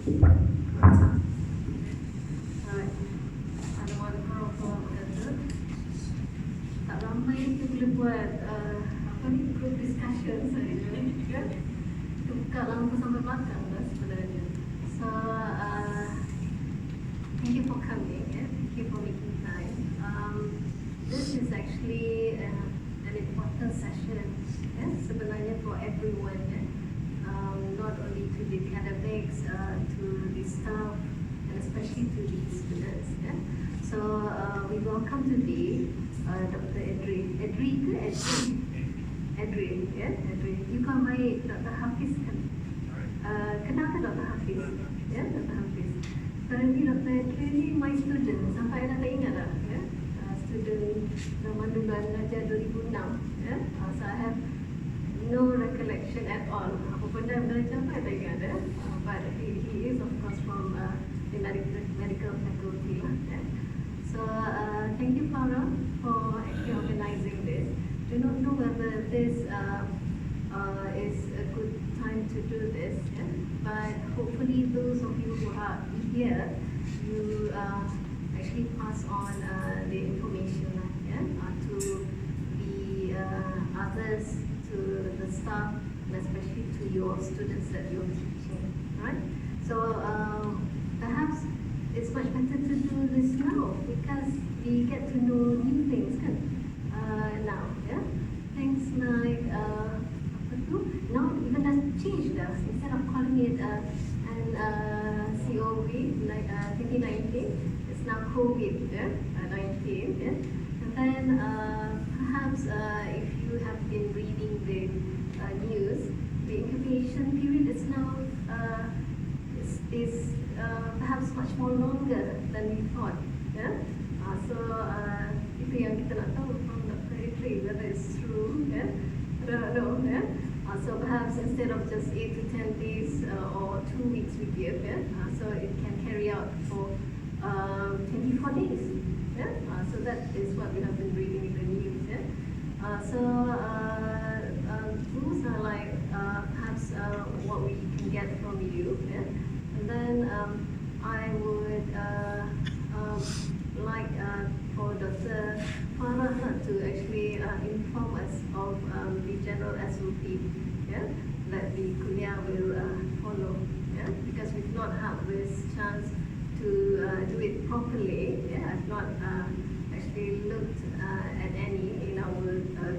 Tak ramai kita boleh buat group discussion saja, ya. Kita buka lampu sampai belakang lah sebenarnya. So thank you for coming, yeah. Thank you for making time. This is actually an important session, yeah, sebenarnya for everyone, yeah. Not only to the academics, to the staff, and especially to the students, yeah. So we welcome today Dr. Edri, yeah, Edri. You kan baik Dr. Hafiz kan? Kenal ke Dr. Hafiz? Ya, Dr. Hafiz. Currently Dr. Edri ni my student, sampai anda tak ingat lah, ya. Student zaman dulu mengajar 2006, ya. So I have no recollection at all. Apa benda belajar apa tak ingat, ya. But he is of course from the medical faculty lah, ya. So thank you Farah for actually organizing this. Do not know whether this is a good time to do this, yeah? But hopefully those of you who are here, you actually pass on the information, yeah? To the others, to the staff, and especially to your students that you're teaching, right? So perhaps it's much better to do this now because we get to know new things, kan? Now, yeah. Things like now even has changed. Instead of calling it an COVID, like 2019, it's now COVID, yeah, 19, yeah. And then perhaps if you have been reading the news, the incubation period is now is perhaps much more longer than we thought, yeah. So itu yang kita nak tahu from Dr. Edri, whether it's true, yeah. I don't know, yeah. So perhaps instead of just 8 to 10 days or 2 weeks we give, yeah. So it can carry out for 24 days, yeah. So that is what we have been reading in the news, yeah. So those are like perhaps what we can get from you, yeah. And then I would like for Dr. Farah to actually inform us of the general SOP, yeah, that the kuliah will follow, yeah, because we've not had this chance to do it properly, yeah. I've not actually looked at any in our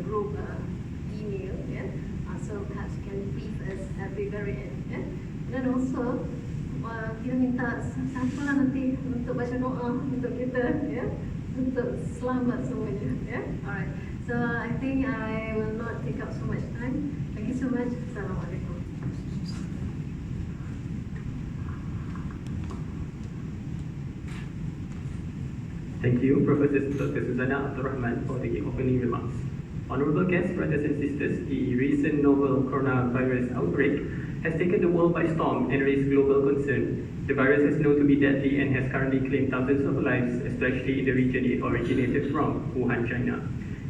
group email, yeah. So perhaps you can brief us at the very end, yeah. And then also kita minta siapa lah nanti untuk baca doa untuk kita, ya, untuk selamat semuanya, ya. Alright, so I think I will not take up so much time. Thank you so much. Assalamualaikum. Thank you, Professor Dr. Suzana Abdul Rahman, for the opening remarks. Honorable guests, brothers and sisters, the recent novel coronavirus outbreak has taken the world by storm and raised global concern. The virus is known to be deadly and has currently claimed thousands of lives, especially in the region it originated from, Wuhan, China.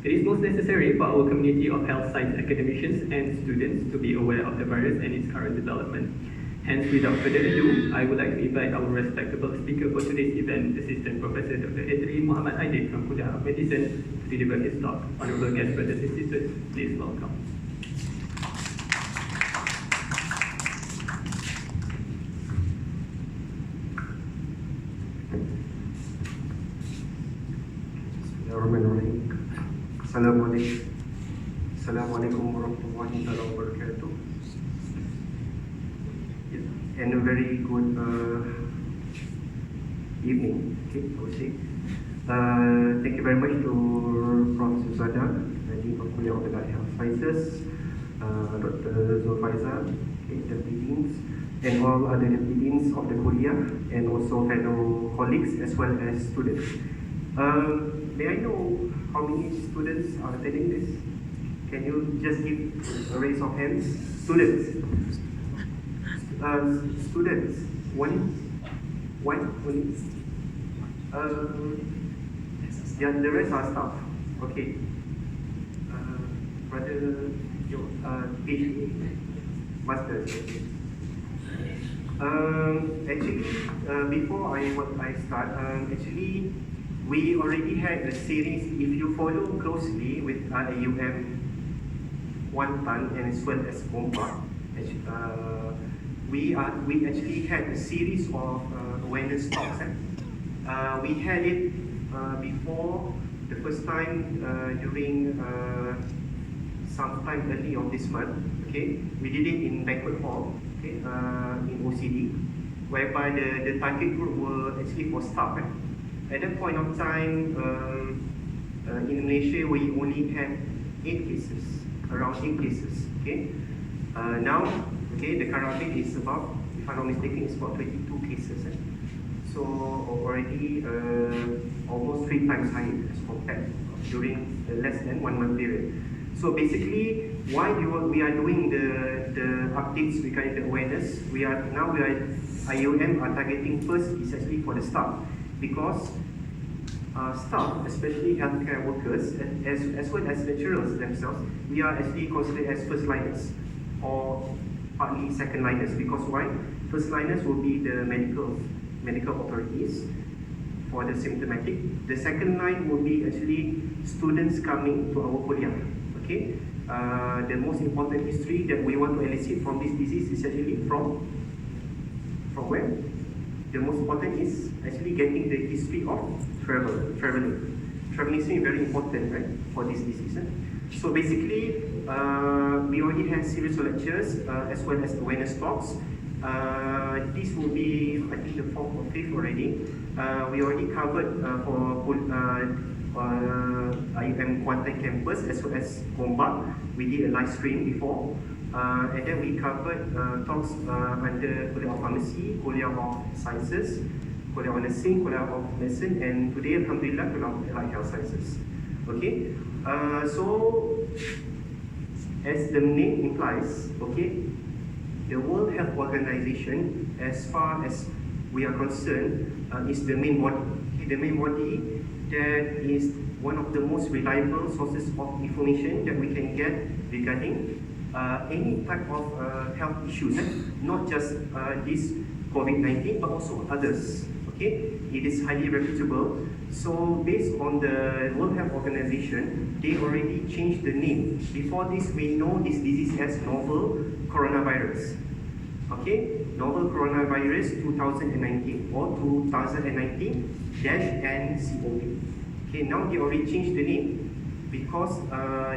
It is most necessary for our community of health science academicians and students to be aware of the virus and its current development. Hence, without further ado, I would like to invite our respectable speaker for today's event, Assistant Professor Dr. Edri Muhammad Aidin from Kuliah of Medicine, to deliver his talk. Honorable guests, brothers and sisters, please welcome. Assalamualaikum warahmatullahi wabarakatuh. And a very good evening, okay, I would say. Thank you very much to Prof. Suzana, Dean of Kuliah of Health Sciences, Dr. Zulfaiza, okay, Deputy Deans, and all other Deputy Deans of the Kuliah, and also fellow colleagues as well as students. May I know how many students are attending this? Can you just give a raise of hands? Students. Students. One only. Yeah, the rest are staff. Okay. Brother, PhD, masters. Actually, before I start, actually, we already had a series. If you follow closely with IIUM, KUANTAN, and as well as KOMPA, we actually had a series of awareness talks. We had it before the first time during sometime early of this month. Okay, we did it in banquet hall. Okay, in OCD, whereby the target group were actually for staff. At that point of time, in Malaysia, we only had 8 cases, around 8 cases. Okay, now, okay, the current rate is about, if I'm not mistaken, it's about 22 cases. So already almost 3 times higher as compared during less than 1 month period. So basically, why we are doing the updates regarding the awareness? IIUM are targeting first is actually for the staff, because staff, especially healthcare workers, as well as lecturers themselves, we are actually considered as first liners or partly second liners. Because why? First liners will be the medical authorities for the symptomatic. The second line will be actually students coming to our kuliah. Okay, the most important history that we want to elicit from this disease is actually from where? The most important is actually getting the history of traveling. Traveling is very important, right, for this disease. So basically, we already have series of lectures as well as awareness talks. This will be, I think, the 4th or 5th already. We already covered for IIUM KUANTAN campus as well as KOMPA. We did a live stream before, and then we covered talks under Kuliah of Pharmacy, Kuliah of Sciences, Kuliah of Nursing, Kuliah of Medicine, and today, Alhamdulillah, Kuliah of Allied Health Sciences. Okay, so as the name implies, okay, the World Health Organization, as far as we are concerned, is the main body. Okay, the main body that is one of the most reliable sources of information that we can get regarding any type of health issues, not just this COVID-19, but also others. Okay, it is highly reputable. So based on the World Health Organization, they already changed the name. Before this, we know this disease as novel coronavirus. Okay, novel coronavirus 2019 or 2019-nCoV. Okay, now they already changed the name because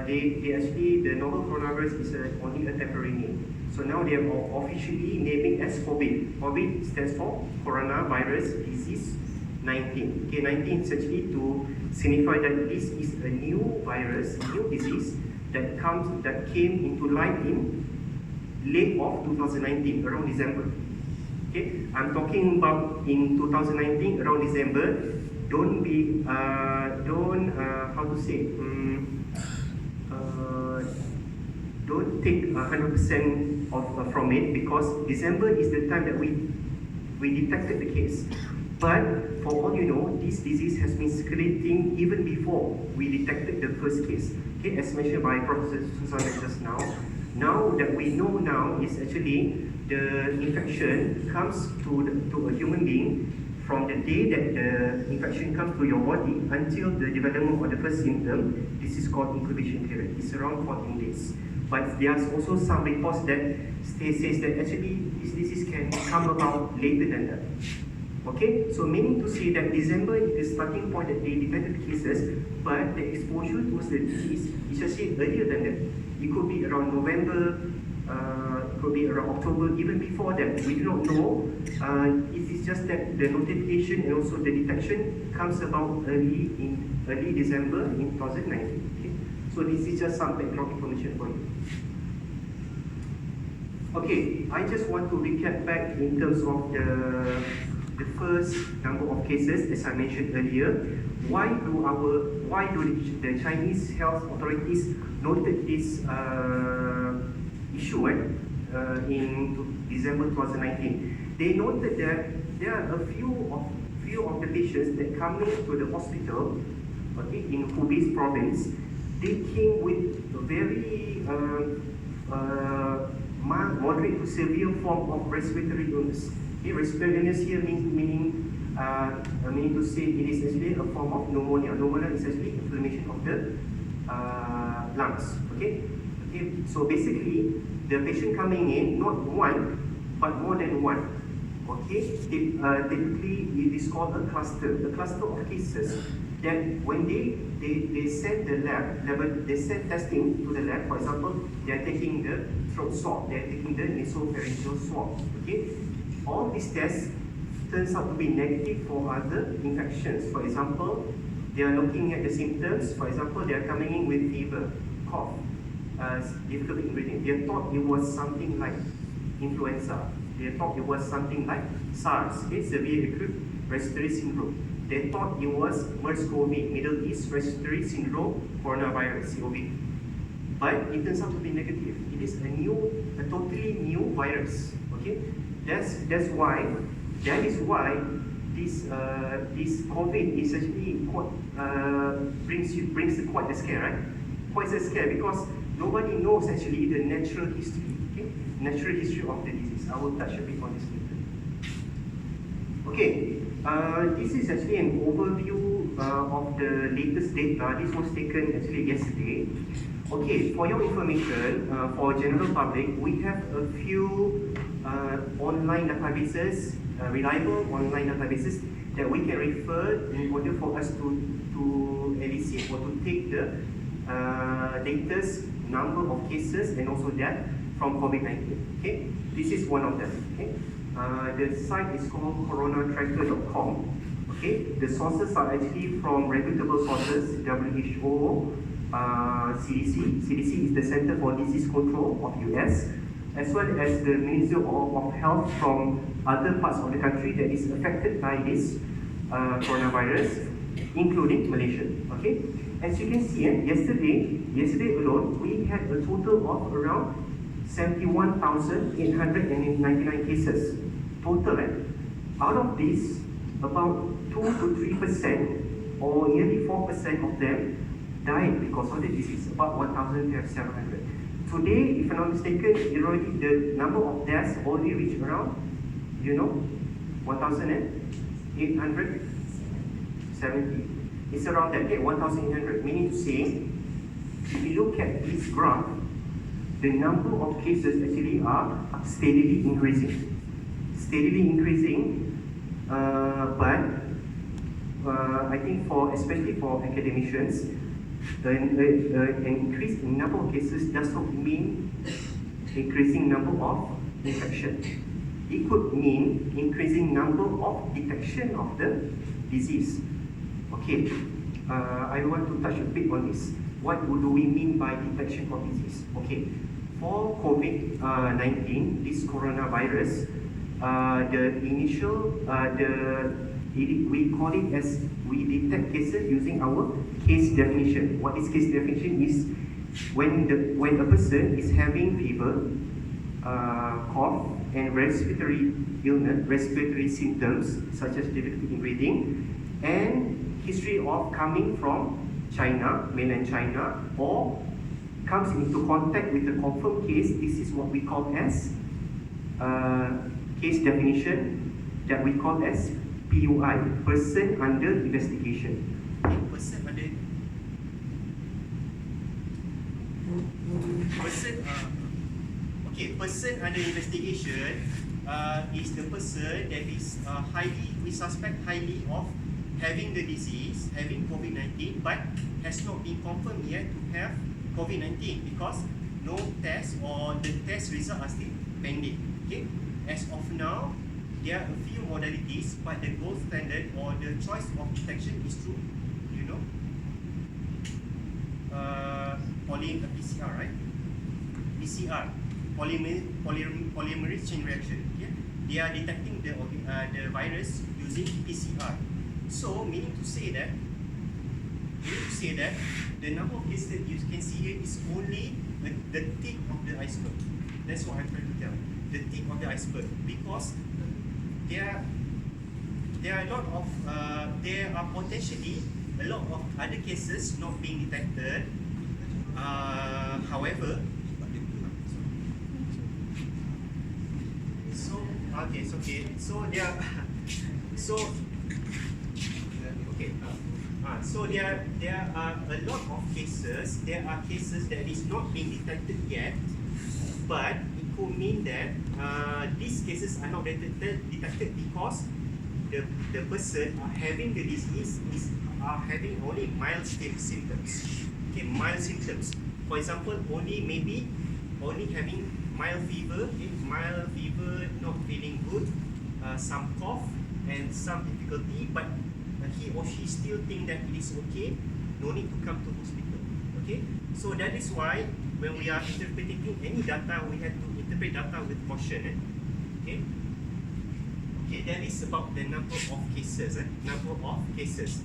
they actually, the novel coronavirus is only a temporary name. So now they are officially naming as COVID. COVID stands for Coronavirus Disease 19. Okay, 19 is actually to signify that this is a new virus, new disease that came into light in late of 2019, around December. Okay, I'm talking about in 2019, around December. Don't be, how to say, don't take 100% from it, because December is the time that we detected the case. But for all you know, this disease has been circulating even before we detected the first case. Okay, as mentioned by Professor Susanna just now. Now that we know now is actually the infection comes to a human being from the day that the infection comes to your body until the development of the first symptom. This is called incubation period. It's around 14 days. But there's also some reports that says that actually this disease can come about later than that. Okay, so meaning to say that December is the starting point that they detected cases, but the exposure towards the disease is actually earlier than that. It could be around November, it could be around October, even before that. We do not know. It is just that the notification and also the detection comes about early December in 2019. Okay? So this is just some background information for you. Okay, I just want to recap back in terms of the first number of cases, as I mentioned earlier. Why do the Chinese health authorities noted this issue in December 2019? They noted that there are a few of the patients that come to the hospital, okay, in Hubei province. They came with very mild, moderate to severe form of respiratory illness. Okay, respiratory illness here meaning to say it is actually a form of pneumonia. Pneumonia is actually inflammation of the lungs. Okay, so basically the patient coming in, not one but more than one. Okay, typically it is called a cluster of cases that when they send the they send testing to the lab. For example, they are taking the throat swab, they are taking the nasopharyngeal swab. Okay, all these tests turns out to be negative for other infections. For example, they are looking at the symptoms. For example, they are coming in with fever, cough, difficulty in breathing. They thought it was something like influenza. They thought it was something like SARS, okay, severe acute respiratory syndrome. They thought it was MERS-CoV, Middle East Respiratory Syndrome Coronavirus, COVID. But it turns out to be negative. It is a totally new virus. Okay, that is why this COVID is actually brings quite a scare, right? Quite a scare because nobody knows actually the natural history. Okay, natural history of the disease. I will touch a bit on this later. Okay, this is actually an overview of the latest data. This was taken actually yesterday. Okay, for your information, for general public, we have a few online databases, reliable online databases that we can refer in order for us to elicit or to take the latest number of cases and also death from COVID-19. Okay, this is one of them. Okay, the site is called coronatracker.com. Okay, the sources are actually from reputable sources: WHO, CDC. CDC is the Center for Disease Control of US, as well as the Ministry of Health from other parts of the country that is affected by this coronavirus, including Malaysia. Okay, as you can see, yesterday alone, we had a total of around 71,899 cases total. Out of this, about 2 to 3% or nearly 4% of them died because of the disease, about 1,700. Today, if I'm not mistaken, the number of deaths only reached around, 1,870. It's around that, 1,800. Meaning to say, if you look at this graph, the number of cases actually are steadily increasing. But I think especially for academicians, an increase in number of cases does not mean increasing number of infection. It could mean increasing number of detection of the disease. Okay, I want to touch a bit on this. What do we mean by detection of disease? Okay, for COVID-19, this coronavirus, we call it as we detect cases using our case definition. What is case definition is when a person is having fever, cough, and respiratory illness, respiratory symptoms such as difficulty in breathing, and history of coming from China, mainland China, or comes into contact with a confirmed case. This is what we call as case definition, that we call as PUI, person under investigation. Person under investigation is the person that is we suspect highly of having the disease, having COVID-19, but has not been confirmed yet to have COVID-19 because no test or the test results are still pending. Okay, as of now, there are a few modalities, but the gold standard or the choice of detection is through, PCR, right? PCR, polymerase chain reaction. Yeah? They are detecting the virus using PCR. So, meaning to say that the number of cases that you can see here is only the tip of the iceberg. That's what I'm trying to tell. The tip of the iceberg, because there are potentially a lot of other cases not being detected. However, Okay, it's okay. So there, so okay. So there are a lot of cases. There are cases that is not being detected yet, but it could mean that these cases are not detected because the person having the disease are having only mild symptoms. Okay, mild symptoms. For example, only having mild fever, not feeling good, some cough and some difficulty, but he or she still think that it is okay, no need to come to hospital. Okay, so that is why when we are interpreting any data, we have to interpret data with caution. Okay. Okay, that is about the number of cases. Number of cases.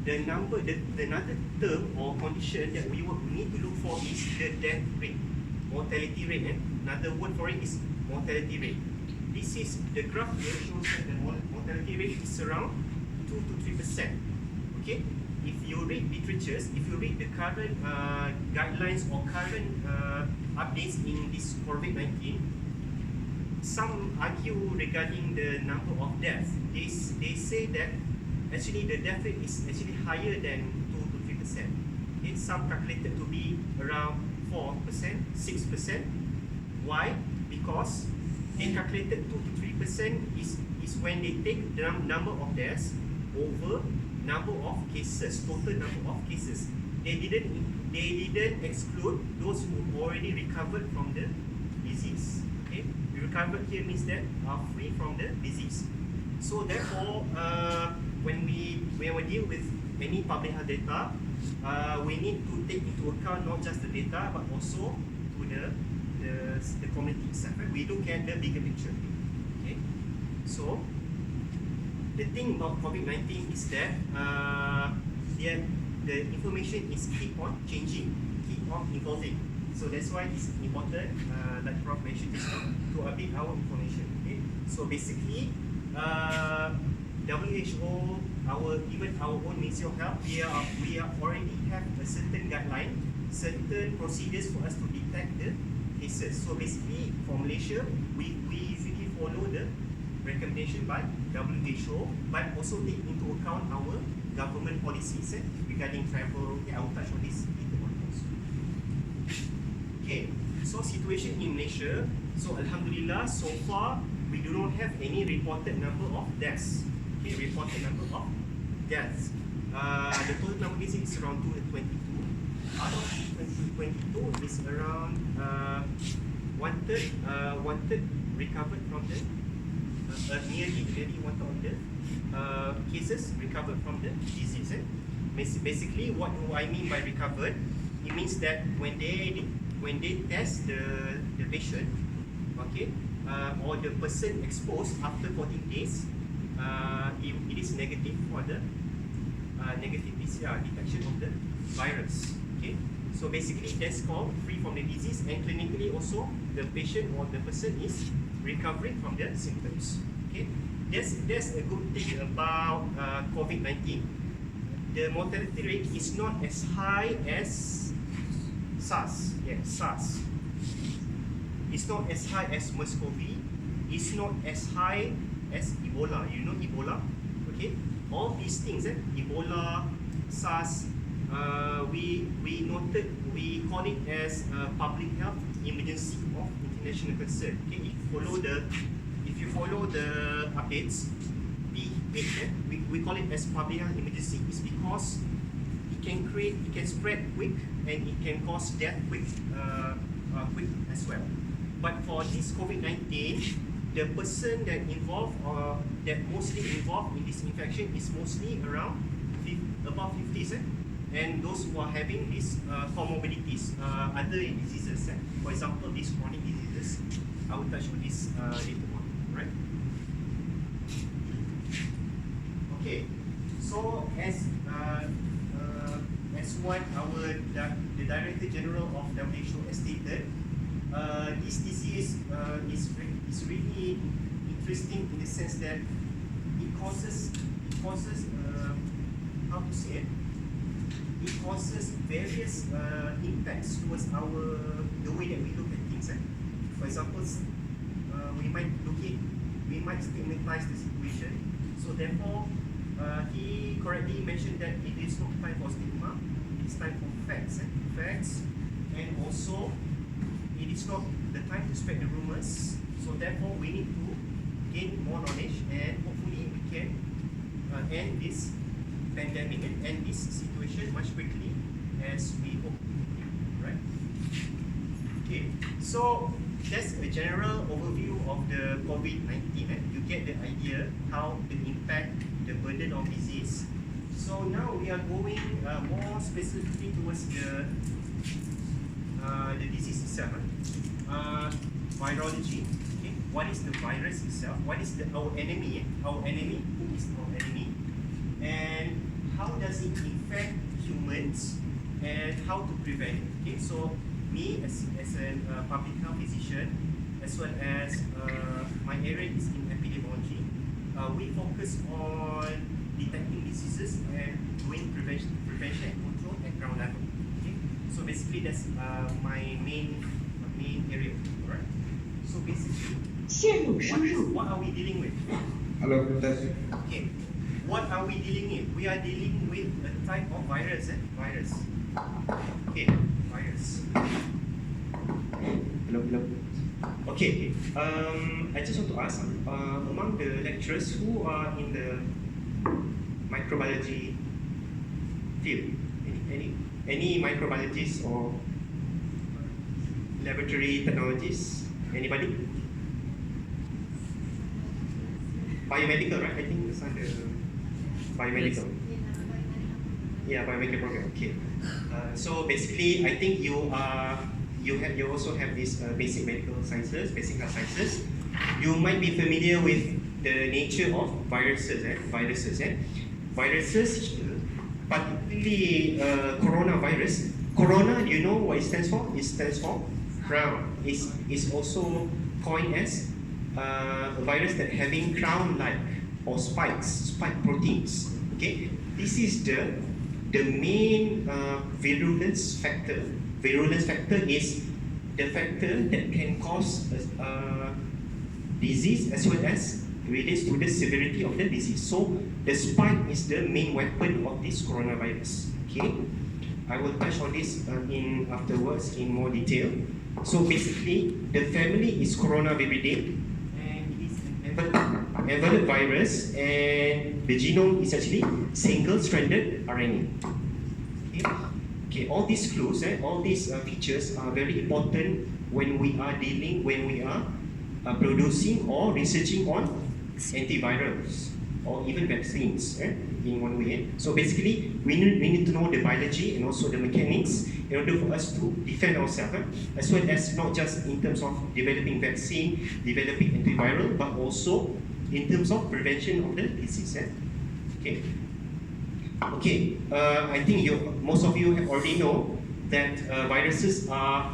The another term or condition that we need to look for is the death rate, mortality rate. Another word for it is mortality rate. This is the graph here shows that the mortality rate is around 2 to 3%. Okay, if you read literatures, if you read the current guidelines or current updates in this COVID-19, some argue regarding the number of deaths. They say that actually the death rate is actually higher than 2 to 3%. It's some calculated to be around 4%, 6%. Why? Because they calculated 2 to 3% is when they take the number of deaths over number of cases, total number of cases. They didn't exclude those who already recovered from the disease. Okay, recovered here means that are free from the disease. So therefore, when we deal with any public health data, we need to take into account not just the data but also to the community itself. Right? We look at the bigger picture. Okay, so the thing about COVID-19 is that the information is keep on changing, keep on evolving. So that's why it's important, like Prof mentioned just now, to update our information. Okay, so basically, WHO, even our own Ministry of Health, we already have a certain guideline, certain procedures for us to detect the cases. So basically, for Malaysia, we usually follow the recommendation by WHO, but also take into account our government policies regarding travel. Okay, I will touch on this later on also. Okay, so situation in Malaysia. So Alhamdulillah, so far we do not have any reported number of deaths. Okay, reported number of deaths. The total number is around 222. Out of 222 is around one third recovered from the nearly 1/3 of the cases recovered from the disease. Basically, what do I mean by recovered? It means that when they test the patient, okay, or the person exposed after 14 days, it is negative for the negative PCR detection of the virus. Okay, so basically that's called free from the disease, and clinically also the patient or the person is recovering from the symptoms. Okay, that's a good thing about COVID-19. The mortality rate is not as high as SARS. Yes, SARS. It's not as high as MERS-CoV. It's not as high as Ebola. You know Ebola? Okay, all these things, Ebola, SARS, we call it as a public health emergency of international concern. Okay, if you follow the updates, we call it as public health emergency. It's because it can spread quick and it can cause death quick as well. But for this COVID-19, the person that involved or that mostly involved in this infection is mostly around above 50s, and those who are having these comorbidities, other diseases. For example, these chronic diseases. I will touch on this later on, right? Okay, so as what the Director General of WHO has stated, this disease is really interesting in the sense that it causes how to say it? It causes various impacts towards the way that we look at things. For example, we might look might stigmatize the situation. So therefore, he correctly mentioned that it is not time for stigma, it is time for facts. Facts, and also it is not the time to spread the rumors. So therefore, we need to gain more knowledge, and hopefully we can end this pandemic and end this situation much quickly as we hope. Right? Okay, so that's a general overview of the COVID-19. You get the idea how the impact, the burden of disease. So now we are going more specifically towards the disease itself. Virology. Okay, what is the virus itself? What is our enemy? Our enemy. Who is our enemy? And how does it infect humans? And how to prevent it? Okay, so me as a public health physician, as well as my area is in epidemiology, we focus on detecting diseases and doing prevention and control at ground level. Okay, so basically that's my main area. Alright. So basically, what are we dealing with? Hello, test. Okay, what are we dealing with? We are dealing with a type of virus. Virus. Okay, virus. Hello. Okay, I just want to ask, among the lecturers who are in the microbiology field, any microbiologists or laboratory technologists? Anybody? Biomedical, right? I think it's under biomedical. Yeah, biomedical program. Okay. So basically, I think you also have this basic medical sciences, basic health sciences. You might be familiar with the nature of viruses. Viruses, particularly coronavirus. Corona, do you know what it stands for? It stands for crown. It's also coined as a virus that having crown-like or spike proteins. Okay, this is the main virulence factor. Virulence factor is the factor that can cause disease as well as relates to the severity of the disease. So the spike is the main weapon of this coronavirus. Okay, I will touch on this afterwards in more detail. So basically, the family is Coronaviridae, and it is an enveloped virus, and the genome is actually single-stranded RNA. Okay, all these clues, all these features are very important when we are producing or researching on antivirals or even vaccines in one way. So basically, we need to know the biology and also the mechanics in order for us to defend ourselves, as well as not just in terms of developing vaccine, developing antiviral, but also in terms of prevention of the disease. Okay. Okay, I think most of you already know that viruses are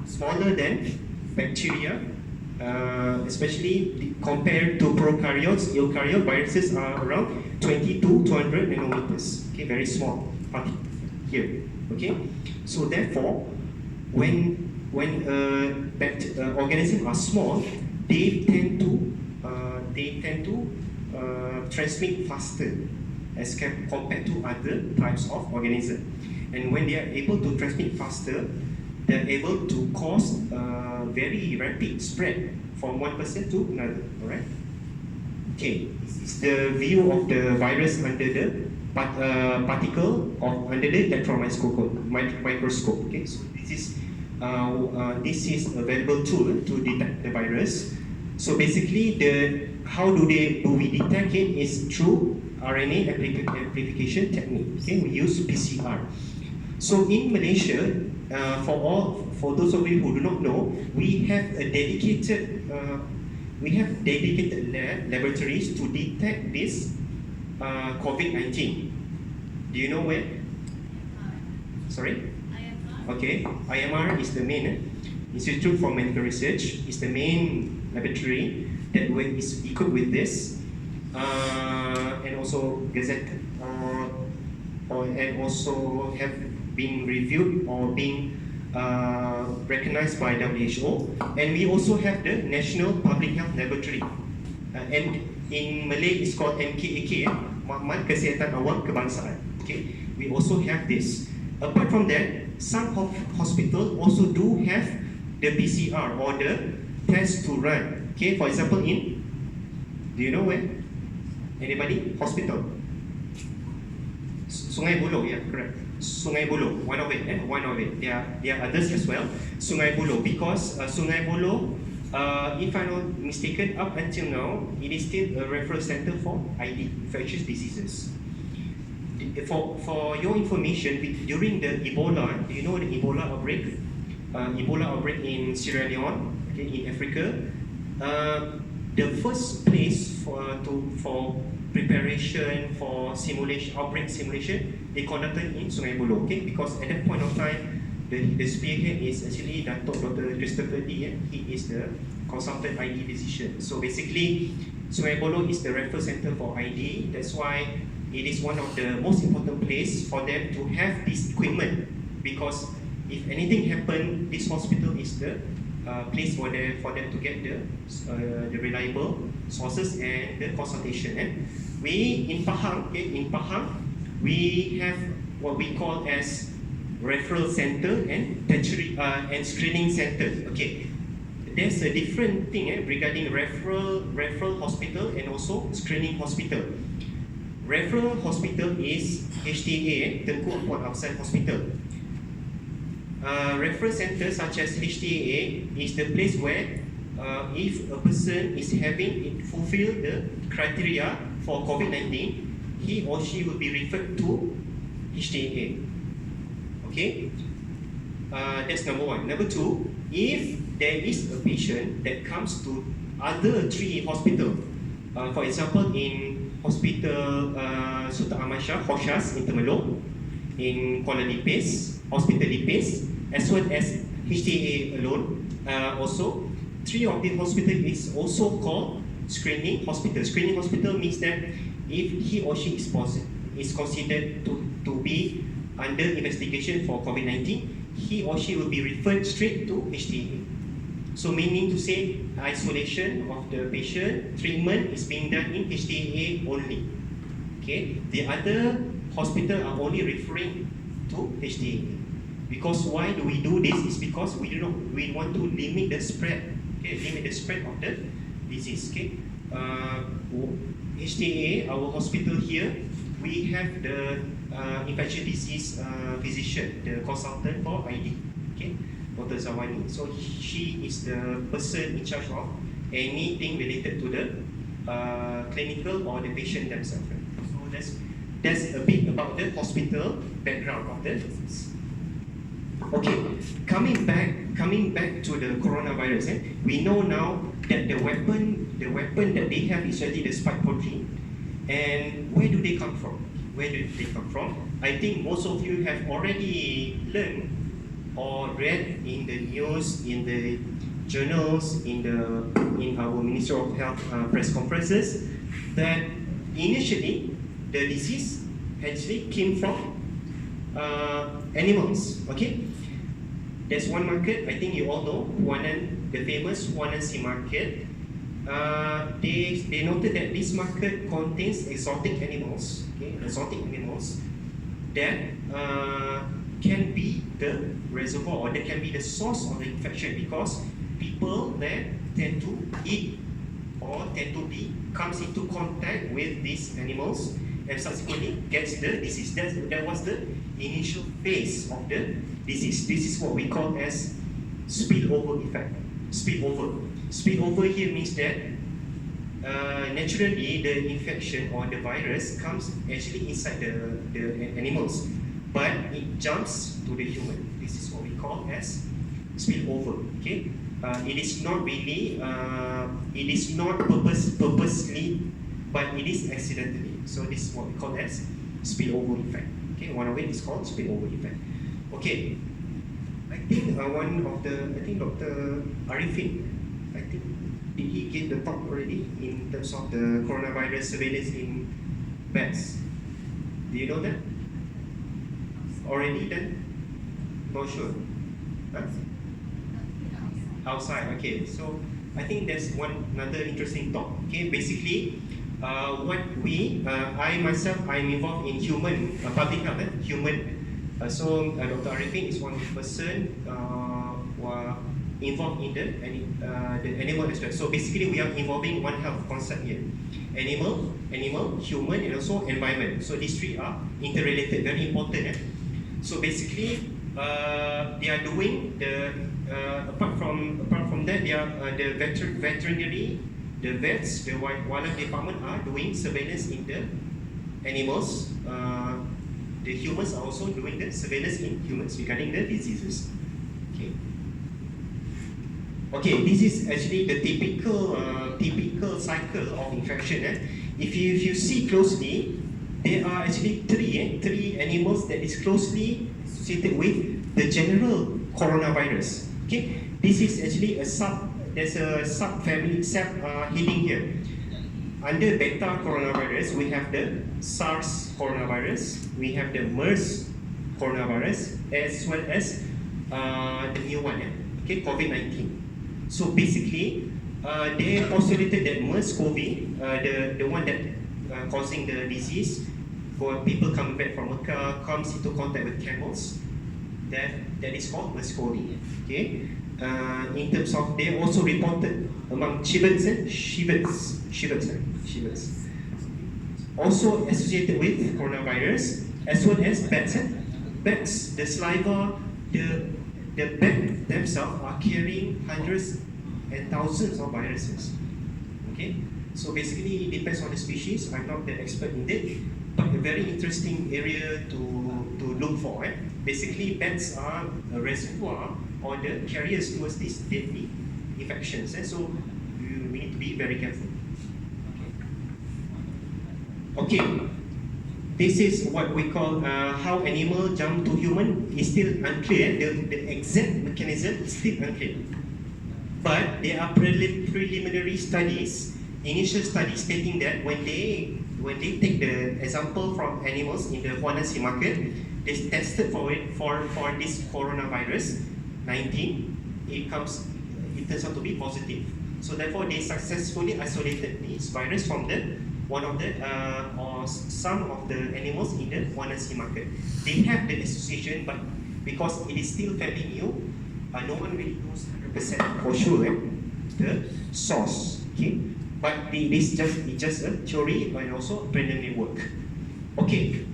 smaller than bacteria, especially compared to prokaryotes. Eukaryote viruses are around 20 to 200 nanometers. Okay, very small particle here. Okay, so therefore, when organisms are small, they tend to transmit faster as compared to other types of organisms. And when they are able to transmit faster, they are able to cause very rapid spread from one person to another. Alright? Okay, this is the view of the virus under the particle under the electron microscope. Okay, so this is a valuable tool to detect the virus. So basically, how do we detect it is through RNA amplification technique. Okay, we use PCR. So in Malaysia, for those of you who do not know, we have dedicated laboratories to detect this COVID-19. Do you know where? Sorry? Okay, IMR is the main Institute for Medical Research. Is the main laboratory that is equipped with this, and also gazetted, and also have been reviewed or been recognized by WHO, and we also have the National Public Health Laboratory, and in Malay it's called MKAK, Makmal Kesihatan Awam Kebangsaan. Okay, we also have this. Apart from that, some hospitals also do have the PCR or the test to run. Okay, for example, do you know where? Anybody? Hospital? Sungai Buloh, yeah, correct. Sungai Buloh, one of it. There are others as well. Sungai Buloh, because Sungai Buloh, if I'm not mistaken, up until now, it is still a referral center for ID, infectious diseases. For your information, during the Ebola, do you know the Ebola outbreak? Ebola outbreak in Sierra Leone, okay, in Africa. The first place for preparation for simulation, outbreak simulation, they conducted in Sungai Buloh, okay? Because at that point of time, the spearhead is actually Dr. Christopher Lee. He is the consultant ID decision. So basically, Sungai Buloh is the referral center for ID. That's why it is one of the most important place for them to have this equipment, because if anything happen, this hospital is the place for them to get the reliable sources and the consultation. We in Pahang, we have what we call as referral center and tertiary and screening center. Okay, there's a different thing regarding referral hospital and also screening hospital. Referral hospital is HTA, Tengku Ampun Afsan Hospital. Referral center such as HTA is the place where if a person is fulfill the criteria for COVID-19, he or she will be referred to HTA. Okay, that's number one. Number two, if there is a patient that comes to other 3 hospitals, for example, in Hospital Sultan Ahmad Shah, Hoshas in Temelong, in Kuala Lipis, Hospital Lipis, as well as HTA alone. Also, 3 of the hospitals is also called screening hospital. Screening hospital means that if he or she is considered to be under investigation for COVID-19, he or she will be referred straight to HTA. So meaning to say, isolation of the patient, treatment is being done in HTA only. Okay, the other hospital are only referring to HTA. Because why do we do this? Is because we want to limit the spread. Okay, limit the spread of the disease. Okay, HTA, our hospital here, we have the infectious disease physician, the consultant for ID. Okay, Dr. Zawani. So she is the person in charge of anything related to the clinical or the patient themselves. So that's a bit about the hospital background of the disease. Okay, coming back to the coronavirus. We know now that the weapon that they have is actually the spike protein. And where do they come from? I think most of you have already learned or read in the news, in the journals, in our Ministry of Health press conferences, that initially the disease actually came from animals. Okay, there's one market, I think you all know, KUANTAN, the famous KUANTAN Sea Market. They noted that this market contains exotic animals, that can be the reservoir or that can be the source of the infection, because people that tend to eat or comes into contact with these animals and subsequently gets the disease. That was the initial phase of the disease. This is what we call as spillover effect. Spillover here means that naturally the infection or the virus comes actually inside the animals, but it jumps to the human. This is what we call as spillover. Okay, it is not really, it is not purposely, but it is accidentally. So this is what we call as spillover effect. Okay, one of it is called spillover effect. Okay, I think Dr. Arifin, did he give the talk already in terms of the coronavirus surveillance in bats? Do you know that? Already done? Not sure. Huh? Outside. Okay, so I think that's another interesting talk. Okay, basically, I myself, I'm involved in human public health, human. So Dr. Arifin is one person who are involved in the animal aspect. So basically, we are involving one health concept here: animal, human, and also environment. So these three are interrelated, very important. So basically, they are doing the apart from that, they are the veterinary, the vets, the wildlife department are doing surveillance in the animals. The humans are also doing the surveillance in humans regarding the diseases. Okay, this is actually the typical cycle of infection. If you see closely, there are actually three animals that is closely associated with the general coronavirus. Okay, this is actually there's a subfamily heading here. Under beta coronavirus, we have the SARS coronavirus, we have the MERS coronavirus, as well as the new one, okay, COVID-19. So basically, they postulated that MERS-CoV, the one that causing the disease, for people coming back from Mecca, comes into contact with camels, that is called MERS-CoV. Okay, in terms of, they also reported among shivets, also associated with coronavirus, as well as bats. Bats, the saliva, the bat themselves are carrying hundreds and thousands of viruses. Okay, so basically it depends on the species. I'm not the expert in that, but a very interesting area to look for. Basically, bats are a reservoir or the carriers towards these deadly infections. So we need to be very careful. Okay, this is what we call how animal jump to human is still unclear. The exact mechanism is still unclear. But there are preliminary studies, initial studies stating that when they take the example from animals in the KUANTAN sea market, they tested for this coronavirus 19. It turns out to be positive. So therefore, they successfully isolated this virus from one of the or some of the animals in the KUANTAN sea market. They have the association, but because it is still fairly new, no one really knows 100% for sure the source. Okay, but it's just a theory and also preliminary work. Okay,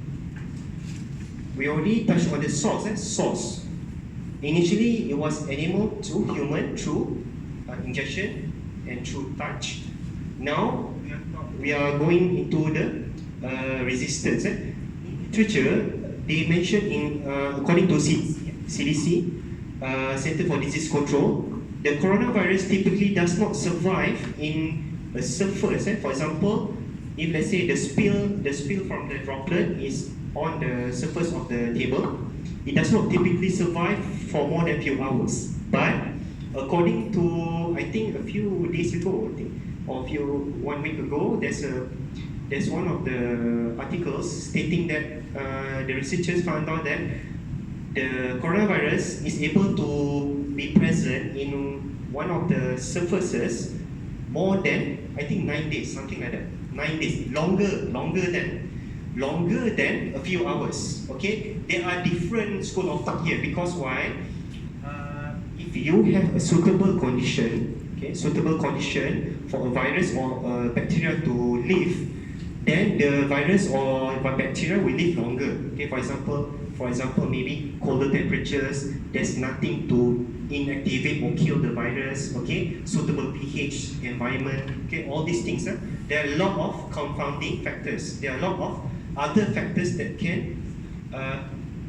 we already touched on the source. Initially, it was animal to human through injection and through touch. Now we are going into the resistance. In literature, they mention according to CDC, Center for Disease Control, the coronavirus typically does not survive in a surface. For example, if let's say the spill from the droplet is on the surface of the table, it does not typically survive for more than a few hours. But according to, I think a few days ago, or 1 week ago, there's one of the articles stating that the researchers found out that the coronavirus is able to be present in one of the surfaces more than, I think, 9 days, something like that. 9 days, longer than a few hours. Okay, there are different school of thought here, because why? If you have a suitable condition for a virus or a bacteria to live, then the virus or bacteria will live longer. Okay, for example, maybe colder temperatures, there's nothing to inactivate or kill the virus. Okay, suitable pH environment. Okay, all these things. There are a lot of confounding factors. There are a lot of other factors that can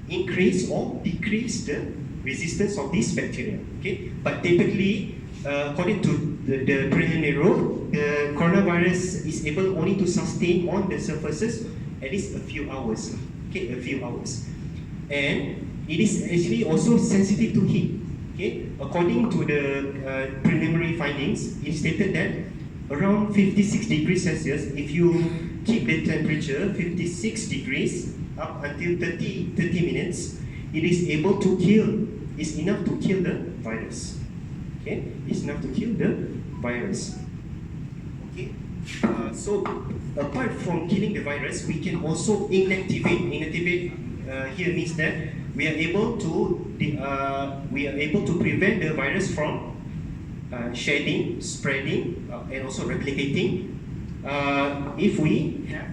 increase or decrease the resistance of this bacteria. Okay, but typically, according to the preliminary rule, the coronavirus is able only to sustain on the surfaces at least a few hours. Okay, a few hours, and it is actually also sensitive to heat. Okay, according to the preliminary findings, it stated that around 56 degrees Celsius, if you keep the temperature 56 degrees up until 30 minutes, it is able to kill is enough to kill the virus. Okay, it's enough to kill the virus. Okay, so apart from killing the virus, we can also inactivate. Inactivate here means that we are able to prevent the virus from shedding, spreading, and also replicating. If we have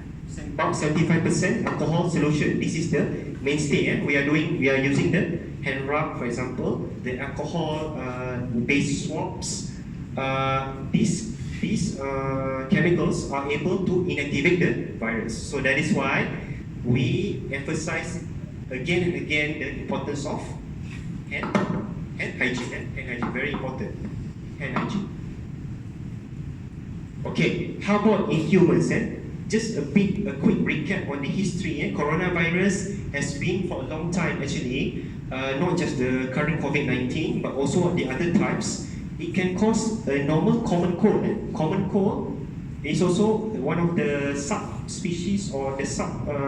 about 75% alcohol solution, this is the mainstay. We are using the hand rub, for example, the alcohol based swabs. These chemicals are able to inactivate the virus. So that is why we emphasize again and again the importance of hand hygiene. Hand hygiene, very important. Hand hygiene. Okay, how about in humans? Just a quick recap on the history. Coronavirus has been for a long time actually, not just the current COVID-19, but also the other types. It can cause a normal common cold. Common cold is also one of the subspecies or the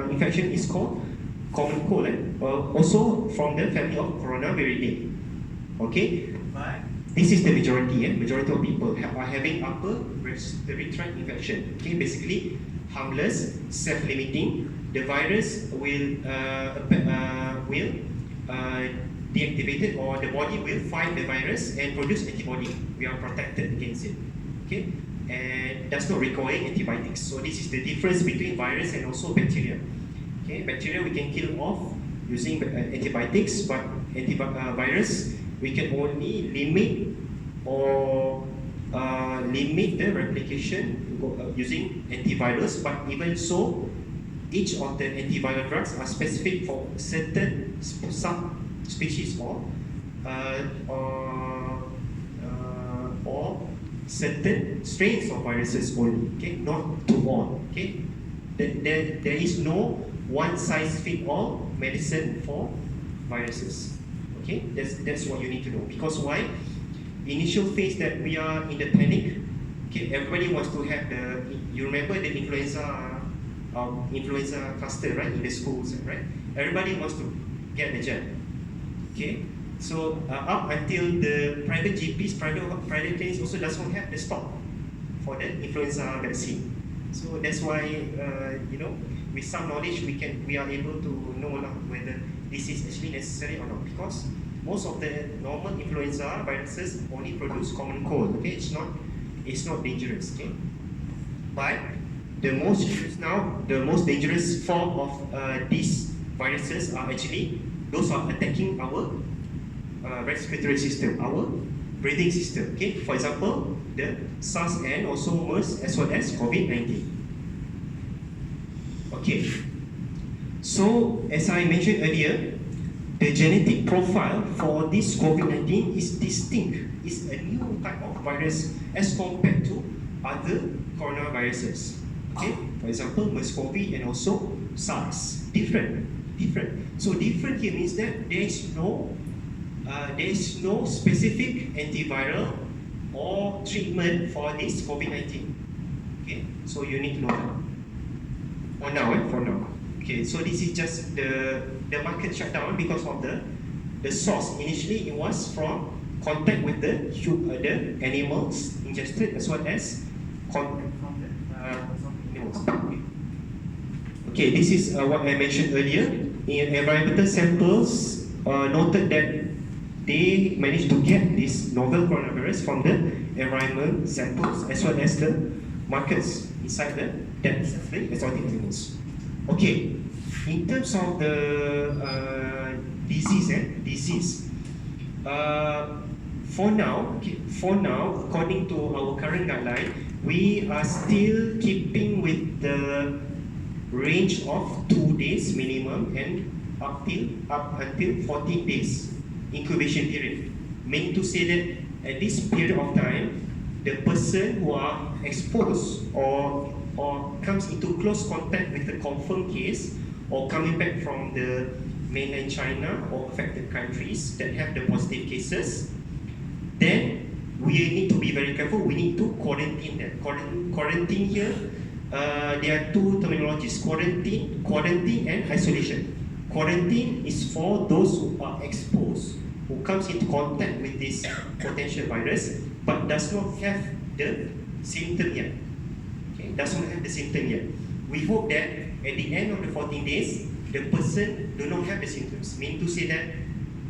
infection is called common cold. Also from the family of Coronaviridae. Okay, but this is the majority. Majority of people are having upper respiratory tract infection. Okay, basically harmless, self-limiting. The virus will deactivated, or the body will fight the virus and produce antibody. We are protected against it. Okay, and does not require antibiotics. So this is the difference between virus and also bacteria. Okay, bacteria we can kill off using antibiotics, but virus we can only limit or limit the replication using antivirals. But even so, each of the antiviral drugs are specific for certain subspecies or certain strains of viruses only. Okay, not to all. Okay, there is no one-size-fits-all medicine for viruses. Okay, that's what you need to know. Because why? Initial phase that we are in the panic. Okay, everybody wants to have the. You remember the influenza cluster, right, in the schools, right? Everybody wants to get the jab. Okay, so up until the private GPs, private clinics also does not have the stock for the influenza vaccine. So that's why with some knowledge we are able to know whether this is actually necessary or not, because most of the normal influenza viruses only produce common cold. Okay, it's not dangerous. Okay, but the most dangerous form of these viruses are actually those are attacking our respiratory system, our breathing system. Okay, for example, the SARS and also MERS as well as COVID-19. Okay, so as I mentioned earlier, the genetic profile for this COVID-19 is distinct. It's a new type of virus as compared to other coronaviruses. Okay, for example, MERS-CoV and also SARS. Different. So different here means that there is no specific antiviral or treatment for this COVID-19. Okay, so you need to know that. For now. Okay, so this is just the market shut down because of the source. Initially, it was from contact with the animals ingested as well as contact from the animals. Okay, this is what I mentioned earlier. In environmental samples, noted that they managed to get this novel coronavirus from the environment samples as well as the markers inside the exotic animals. Okay, in terms of the disease, for now, according to our current guideline, we are still keeping with the range of 2 days minimum and up until 14 days incubation period. Meaning to say that at this period of time, the person who are exposed or comes into close contact with the confirmed case or coming back from the mainland China or affected countries that have the positive cases, then we need to be very careful. We need to quarantine them. Quarantine here, there are two terminologies: quarantine and isolation. Quarantine is for those who are exposed, who comes into contact with this potential virus but does not have the symptom yet. Okay, does not have the symptom yet. We hope that at the end of the 14 days, the person do not have the symptoms, meaning to say that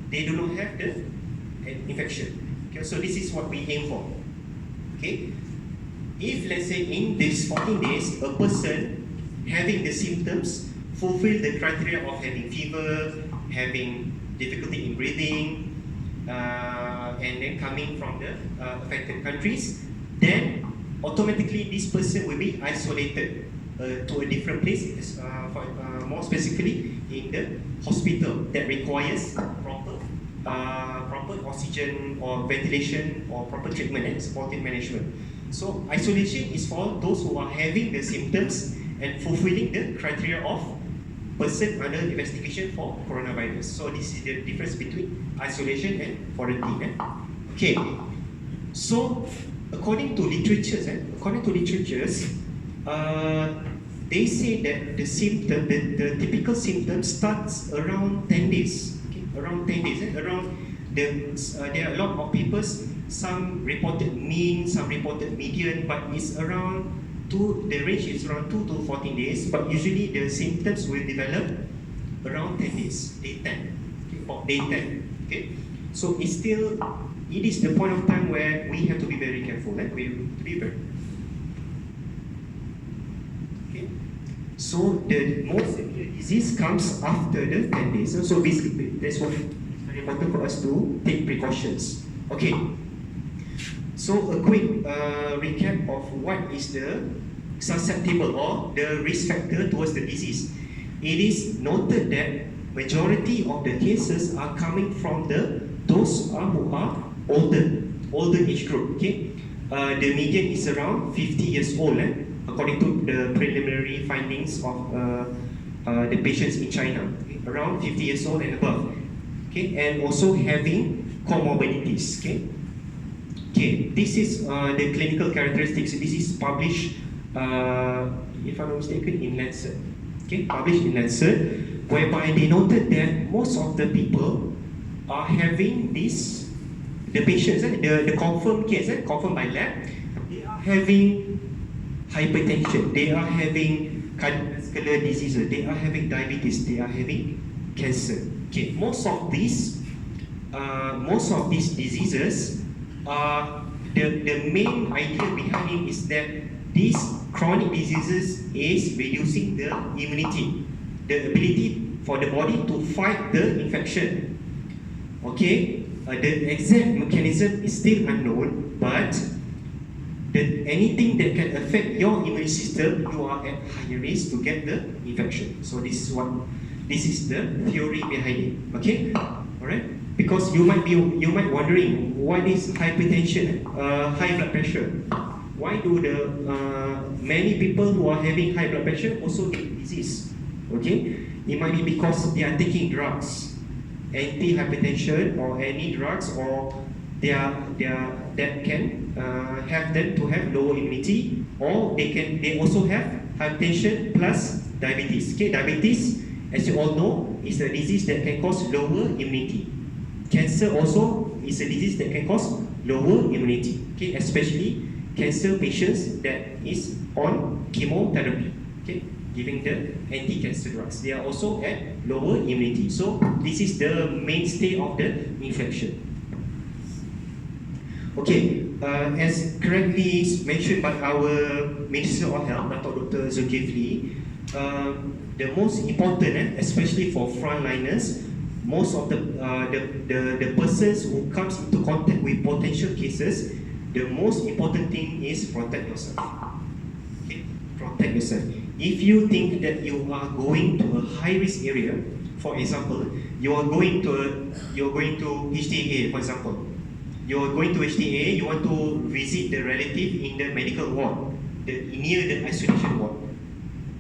they do not have the infection. Okay, so this is what we aim for. Okay, if let's say in this 14 days, a person having the symptoms fulfill the criteria of having fever, having difficulty in breathing, and then coming from the affected countries, then automatically this person will be isolated to a different place, more specifically in the hospital that requires proper oxygen or ventilation or proper treatment and supportive management. So isolation is for those who are having the symptoms and fulfilling the criteria of person under investigation for coronavirus. So this is the difference between isolation and quarantine. Okay. So according to literatures, they say that the symptom, the typical symptom starts around 10 days. Okay, around 10 days. There are a lot of papers. Some reported mean, some reported median, but it's around the range is around 2 to 14 days. But usually the symptoms will develop around 10 days, day 10. Okay, about day 10. Okay, so it is the point of time where we have to be very careful. We have to be very. Okay, so the most severe disease comes after the 10 days. So basically, that's what is very important for us to take precautions. Okay. So a quick recap of what is the susceptible or the risk factor towards the disease. It is noted that majority of the cases are coming from those who are older age group. Okay, the median is around 50 years old, according to the preliminary findings of the patients in China. Okay? Around 50 years old and above. Okay, and also having comorbidities. Okay. Okay, this is the clinical characteristics. This is published, if I'm not mistaken, in Lancet. Okay, published in Lancet, whereby they noted that most of the people are having this, the patients, the confirmed case, confirmed by lab, they are having hypertension, they are having cardiovascular diseases, they are having diabetes, they are having cancer. Okay, most of these diseases. The main idea behind it is that these chronic diseases is reducing the immunity, the ability for the body to fight the infection. Okay, the exact mechanism is still unknown, but anything that can affect your immune system, you are at higher risk to get the infection. So this is the theory behind it. Okay, all right. Because you might wondering, what is hypertension, high blood pressure? Why do the many people who are having high blood pressure also get disease? Okay, it might be because they are taking drugs, anti-hypertension or any drugs, or that can have them to have lower immunity, or they also have hypertension plus diabetes. Okay, diabetes, as you all know, is a disease that can cause lower immunity. Cancer also is a disease that can cause lower immunity, okay, especially cancer patients that is on chemotherapy, okay, giving the anti-cancer drugs. They are also at lower immunity. So this is the mainstay of the infection. Okay, as correctly mentioned by our Minister of Health, Dr. Zulkifli, the most important, especially for frontliners, most of the persons who comes into contact with potential cases, the most important thing is protect yourself. Okay? Protect yourself. If you think that you are going to a high risk area, for example, you are going to HTA, for example. You are going to HTA, you want to visit the relative in the medical ward, near the isolation ward.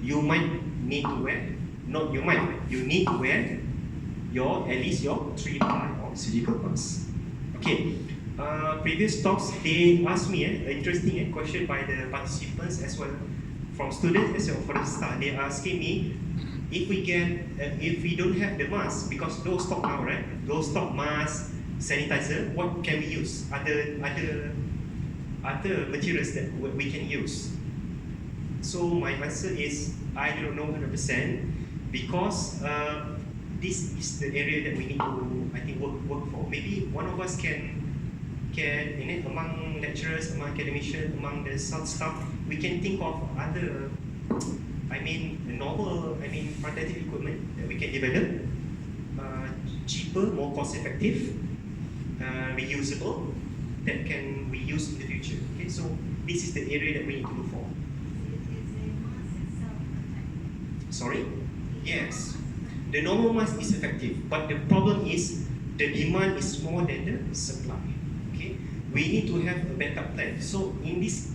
You might need to wear, you need to wear at least your 3-ply or surgical mask. Okay. Previous talks, they asked me an interesting question by the participants as well, from students as well for the staff. They are asking me if we don't have the mask, because those stock now, right? Those stock masks, sanitizer, what can we use? Other materials that we can use. So my answer is I don't know 100% because this is the area that we need to, I think, work for. Maybe one of us can among lecturers, among academicians, among the staff, we can think of other, novel, protective equipment that we can develop, cheaper, more cost-effective, reusable, that can be used in the future. Okay, so this is the area that we need to look for. Sorry? Yes. The normal mask is effective, but the problem is the demand is more than the supply. Okay, we need to have a backup plan. So in these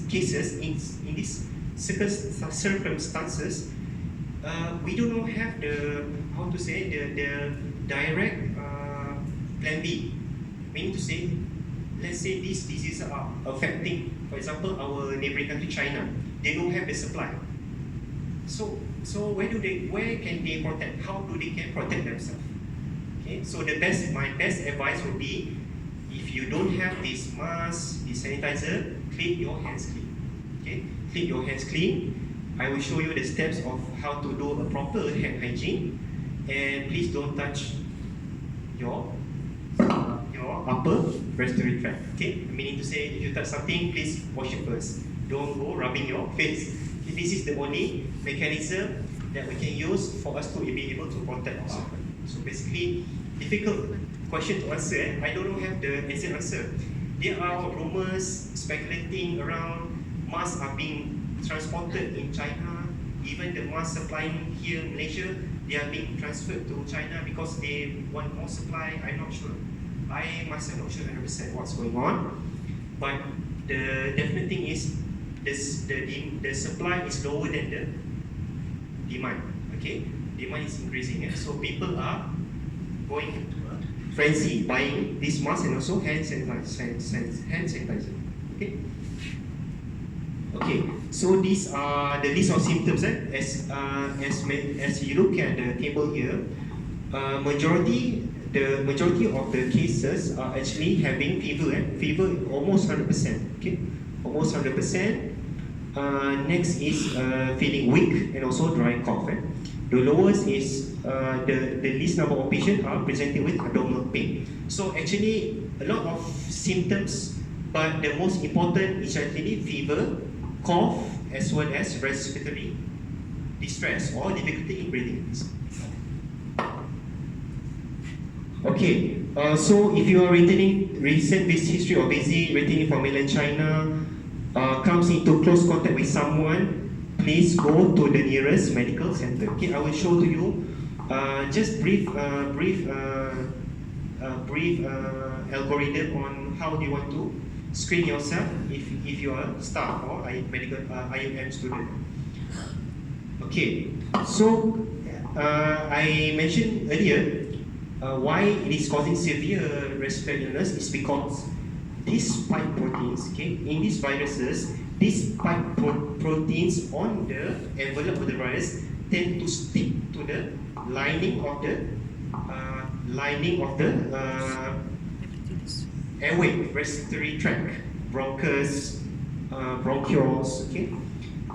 cases, in these circumstances, we do not have the the direct plan B. We need to say, let's say these diseases are affecting, for example, our neighboring country China. They don't have the supply. So where can they protect? How do they can protect themselves? Okay, so my best advice would be, if you don't have this mask, this sanitizer, clean your hands clean. Okay, clean your hands clean. I will show you the steps of how to do a proper hand hygiene, and please don't touch your upper respiratory tract. Okay, meaning to say, if you touch something, please wash it first. Don't go rubbing your face. Okay, this is the only mechanism that we can use for us to be able to protect ourselves. So basically, difficult question to answer. I don't have the exact answer. There are rumors speculating around masks are being transported in China. Even the masks supplying here in Malaysia, they are being transferred to China because they want more supply. I'm not sure. I myself not sure 100% what's going on. But the definite thing is the supply is lower than the demand. Okay, demand is increasing, so people are going into a frenzy buying this mask and also hand sanitizer. Okay, so these are the list of symptoms. As you look at the table here, the majority of the cases are actually having fever. Fever almost 100%. Okay, almost 100%. Next is feeling weak and also dry cough. The lowest is the least number of patients are presenting with abdominal pain. So actually a lot of symptoms, but the most important is actually fever, cough, as well as respiratory distress or difficulty in breathing. Okay, so if you are returning recent history or busy returning from mainland China, comes into close contact with someone, please go to the nearest medical center. Okay, I will show to you just brief algorithm on how do you want to screen yourself if you are a staff or a medical IIUM student. Okay, so I mentioned earlier why it is causing severe respiratory illness is because these spike proteins, okay, in these viruses, these spike proteins on the envelope of the virus tend to stick to the lining of the airway, respiratory tract, bronchus, bronchioles. Okay,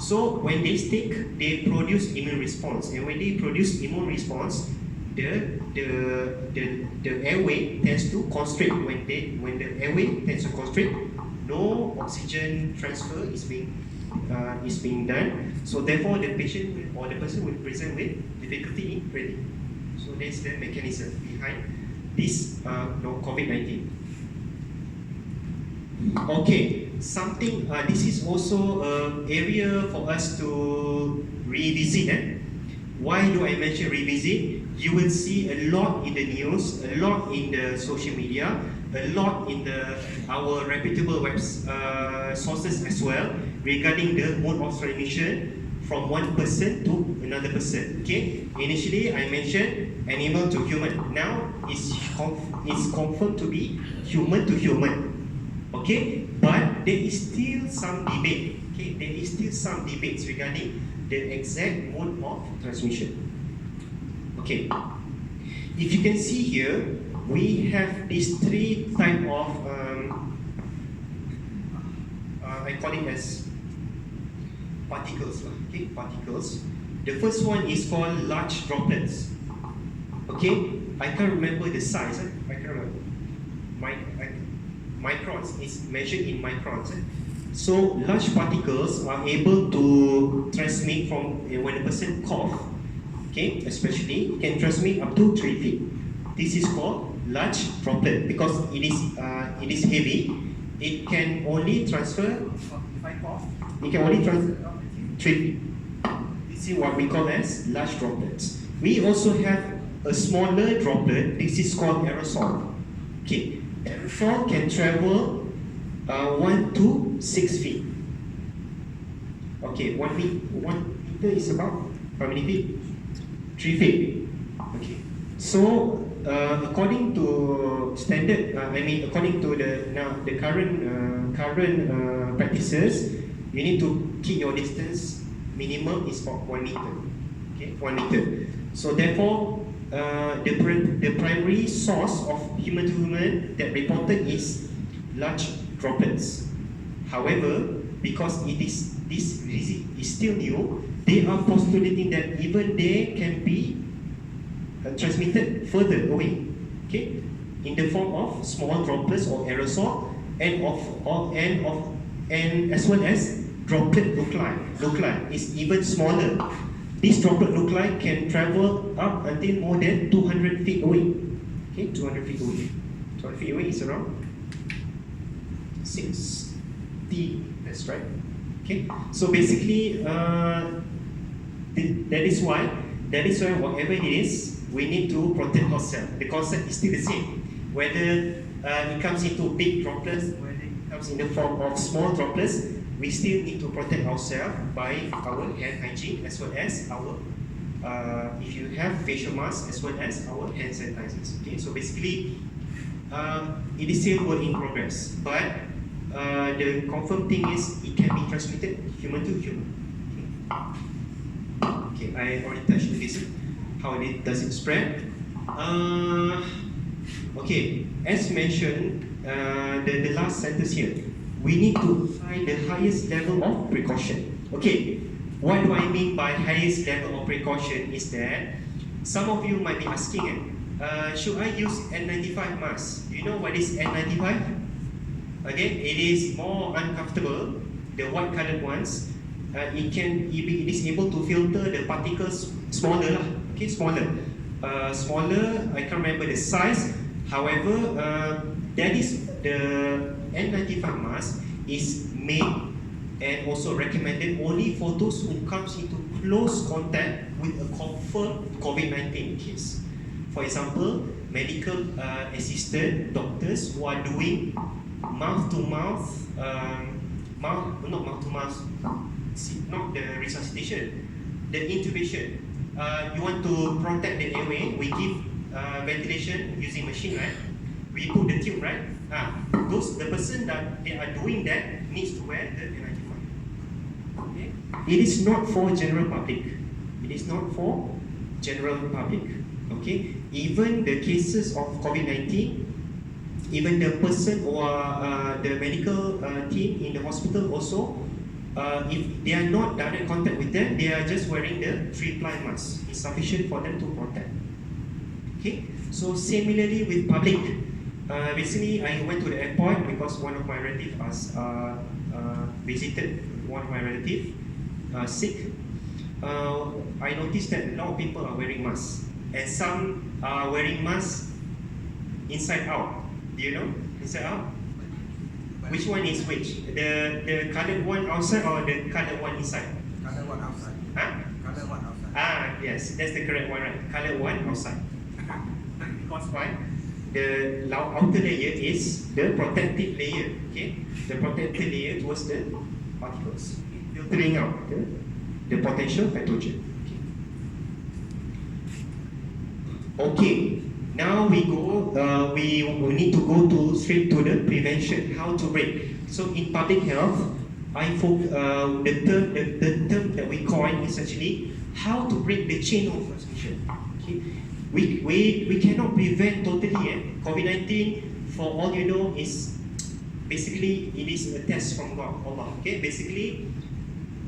so when they stick, they produce immune response, and when they produce immune response, the airway tends to constrict. When the airway tends to constrict, no oxygen transfer is being done. So therefore, the patient or the person will present with difficulty in breathing. So that's the mechanism behind this COVID-19. Okay, something. This is also an area for us to revisit. Why do I mention revisit? You will see a lot in the news, a lot in the social media, a lot in our reputable sources as well regarding the mode of transmission from one person to another person. Okay, initially I mentioned animal to human. Now it's confirmed to be human to human. Okay, but there is still some debate. Okay, there is still some debates regarding the exact mode of transmission. Okay, if you can see here, we have these three type of I call it as particles. Okay, particles. The first one is called large droplets. Okay, I can't remember the size. I can't remember. Microns is measured in microns. So large particles are able to transmit from when a person cough. Okay, especially can transmit up to 3 feet. This is called large droplet because it is heavy. It can only transfer. If I cough, it can only transfer up to 3 feet. This is what we call as large droplets. We also have a smaller droplet. This is called aerosol. Okay, aerosol can travel 1 to 6 feet. Okay, 1 meter is about how many feet? 3 feet. Okay. So according to standard, according to the current practices, you need to keep your distance minimum is about 1 meter. Okay, 1 meter. So therefore, the primary source of human to human that reported is large droplets. However, because this disease is still new, they are postulating that even they can be transmitted further away, okay, in the form of small droplets or aerosol, and as well as droplet nuclei is even smaller. This droplet nuclei can travel up until more than 200 feet away. Okay, 200 feet away. 200 feet away is around 60. That's right. Okay. So basically, that is why whatever it is, we need to protect ourselves. The concept is still the same. Whether it comes into big droplets, whether it comes in the form of small droplets, we still need to protect ourselves by our hand hygiene as well as our, if you have facial masks, as well as our hand sanitizers. Okay, so basically, it is still work in progress, but the confirmed thing is it can be transmitted human to human. Okay, I already touched on this. How does it spread? Okay, as mentioned, the last sentence here, we need to find the highest level of precaution. Okay, what do I mean by highest level of precaution is that some of you might be asking, should I use N95 mask? Do you know what is N95? Again, it is more uncomfortable. The white colored ones, it is able to filter the particles smaller. Okay, smaller. I can't remember the size. However, that is the N95 mask is made and also recommended only for those who comes into close contact with a confirmed COVID-19 case. For example, medical assistant doctors who are doing mouth-to-mouth, not mouth-to-mouth, not the resuscitation, the intubation. You want to protect the airway, we give ventilation using machine, right? We put the tube, right? The person that they are doing that needs to wear the N95. Okay? It is not for general public. It is not for general public. Okay? Even the cases of COVID-19, even the person or the medical team in the hospital also, if they are not direct contact with them, they are just wearing the 3-ply mask. It's sufficient for them to protect. Okay? So similarly with public, recently I went to the airport because one of my relatives visited one of my relatives sick. I noticed that a lot of people are wearing masks, and some are wearing masks inside out. Do you know? Inside out? Which one is which? The colored one outside or the colored one inside? Colored one outside. Huh? Colored one outside. Yes, that's the correct one, right? Colored one outside. Because why? The outer layer is the protective layer. Okay, the protective layer towards the particles, filtering out the potential pathogen. Okay. Now we go. We need to go straight to the prevention. How to break. So in public health, the term that we coin is actually how to break the chain of transmission. Okay. we cannot prevent totally. COVID-19, for all you know, is basically it is a test from God, Allah. Okay, basically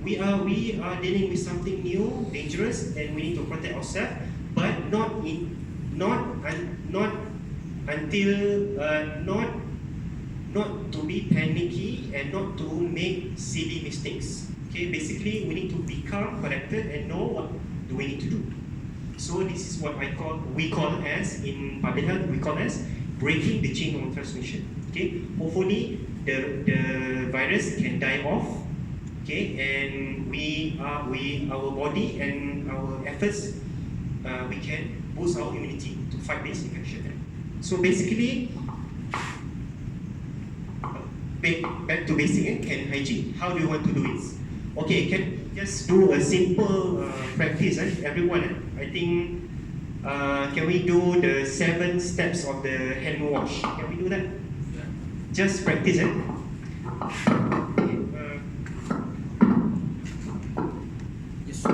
we are dealing with something new, dangerous, and we need to protect ourselves, but not to be panicky and not to make silly mistakes. Okay, basically we need to become collected and know what do we need to do. So this is what we call as in public health, we call as breaking the chain of transmission. Okay, hopefully the virus can die off. Okay, and our body and our efforts, we can boost our immunity to fight this infection. So basically, back to basic hand hygiene. How do you want to do it? Okay, can just do a simple practice, everyone. I think, can we do the 7 steps of the hand wash? Can we do that? Just practice, Yes.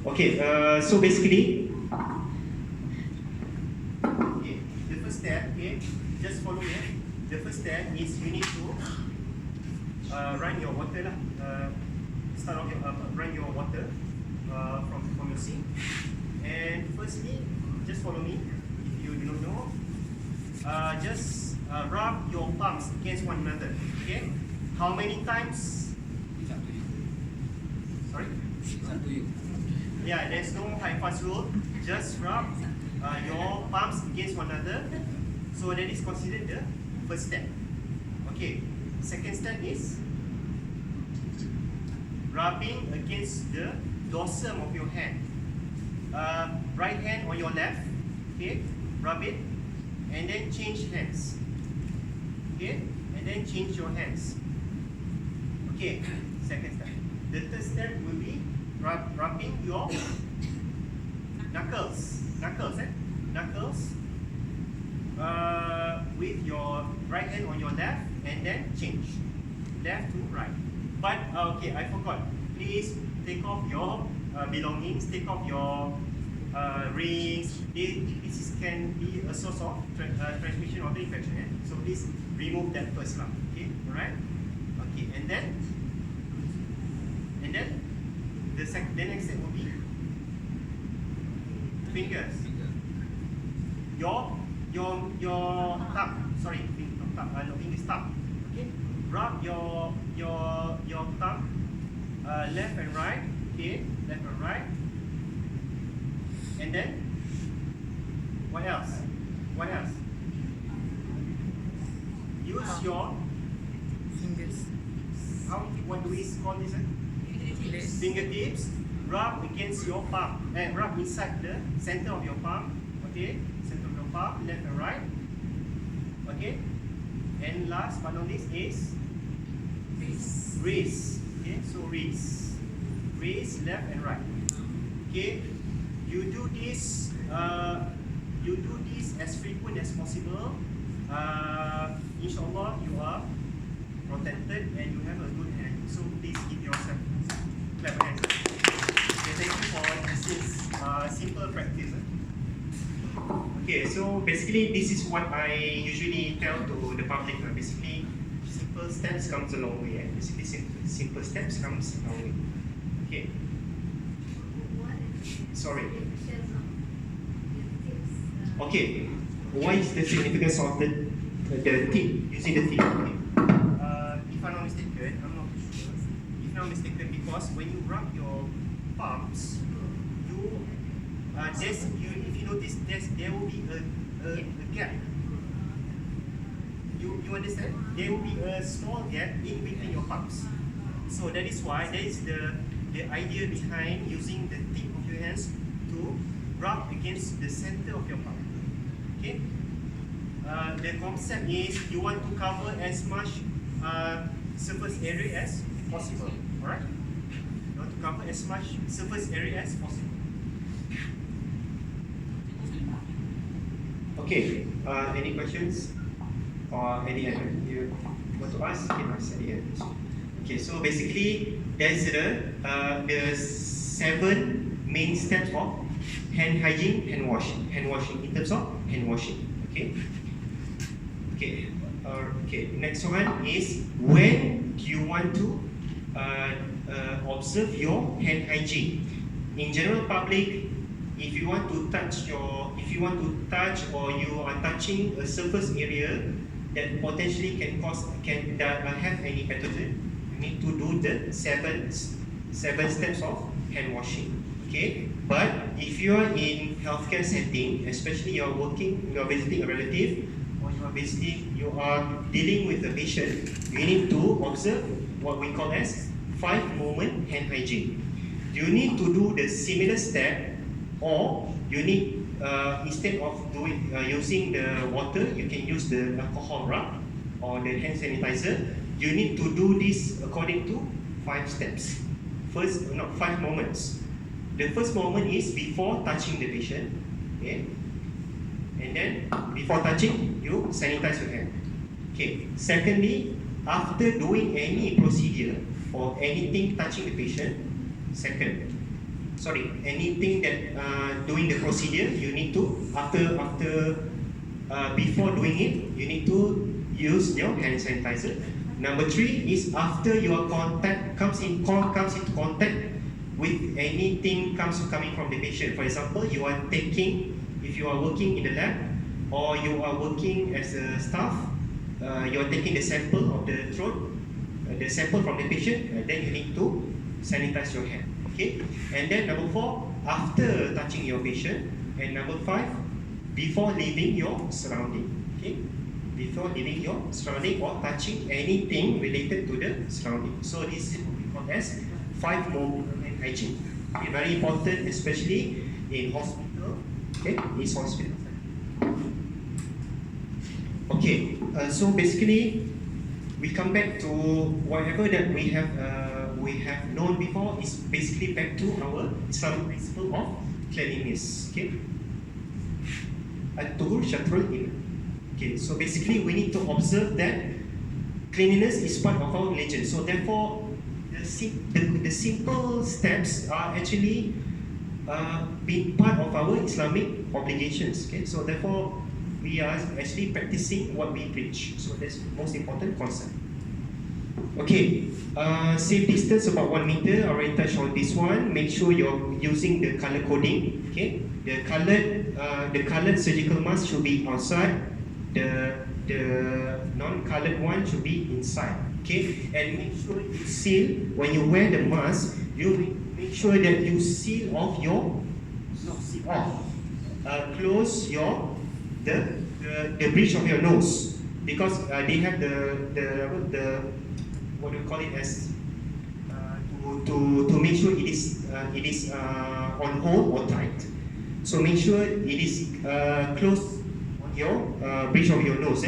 Okay, so basically, okay, the first step, okay, just follow me. The first step is you need to run your water lah. Start off run your water from your sink. And firstly, just follow me. If you do not know, just rub your palms against one another. Okay, how many times? It's up to you. Sorry. It's up to you. Yeah, there's no high fast rule. Just rub your palms against one another. So that is considered the first step. Okay. Second step is rubbing against the dorsum of your hand. Right hand on your left. Okay. Rub it, and then change hands. Okay. And then change your hands. Okay. Second step. The third step will be rubbing your knuckles, with your right hand on your left, and then change left to right. But okay, I forgot. Please take off your belongings, take off your rings. This can be a source of transmission of the infection. So please remove that first, lah. Okay, alright. Okay, and then the next step will be fingers. Your thumb. Sorry, fingers thumb. Okay, rub your thumb left and right. Okay, left and right. And then what else? What else? Use your Fingers. what do we call this? Fingertips. Rub against your palm. Rub inside the center of your palm. Okay, center of your palm, left and right. Okay, and last but not least is wrist. Okay, so wrist, left and right. Okay, you do this as frequent as possible. Inshallah, you are protected and you have a good hand. So please give yourself clap hands. Okay, thank you for this simple practice. Okay, so basically this is what I usually tell to the public. Basically, simple steps comes a long way. Basically, simple steps comes a long way. Okay. Sorry. Okay. What is the significance of the tip, using the tip? Okay. If I'm not mistaken, I'm not sure. If I'm not mistaken, because when you rub your palms, if you notice, there will be a gap. You understand? There will be a small gap in between your palms. So that is why that is the idea behind using the tip of your hands to rub against the center of your palm. Okay. The concept is you want to cover as much surface area as possible. Alright? You want to cover as much surface area as possible. Okay. Any questions or any other you want to ask? You can ask at the end. Okay, so basically there's the 7 main steps of hand hygiene, hand washing in terms of hand washing. Okay, next one is when do you want to observe your hand hygiene. In general public, if you want to touch or you are touching a surface area that potentially can have any pathogen, you need to do the 7 steps of hand washing. Okay, but if you are in healthcare setting, especially you are visiting a relative, or you are dealing with a patient, you need to observe what we call as 5-moment hand hygiene. You need to do the similar step, or you need instead of using the water, you can use the alcohol rub or the hand sanitizer. You need to do this according to 5 steps. 5 moments. The first moment is before touching the patient, okay? And then before touching, you sanitize your hand. Okay. Secondly, after doing any procedure or anything touching the patient, anything that doing the procedure, you need to before doing it, you need to use your hand sanitizer. Number 3 is after your comes into contact with anything coming from the patient. For example, if you are working in the lab or you are working as a staff, you are taking the sample of the throat, the sample from the patient, then you need to sanitize your hand. Okay, and then number 4, after touching your patient, and number 5, before leaving your surrounding. Okay, before leaving your surrounding or touching anything related to the surrounding. So this is what we call as 5-moment hygiene. Okay, very important, especially in hospital. Okay, is hospital. Okay, so basically, we come back to whatever that we have known before is basically back to our Islamic principle of cleanliness. Okay, at-tuhur syatrul iman. Okay, so basically we need to observe that cleanliness is part of our religion. So therefore, the simple steps are actually being part of our Islamic obligations. Okay, so therefore we are actually practicing what we preach. So that's the most important concept. Okay, safe distance about 1 meter. I already touched on this one. Make sure you're using the color coding. Okay, the colored surgical mask should be outside. The non-colored one should be inside. Okay, and make sure you seal when you wear the mask. You make sure that you seal off your close the bridge of your nose, because they have the what do you call it as to make sure it is on hold or tight. So make sure it is close on your bridge of your nose.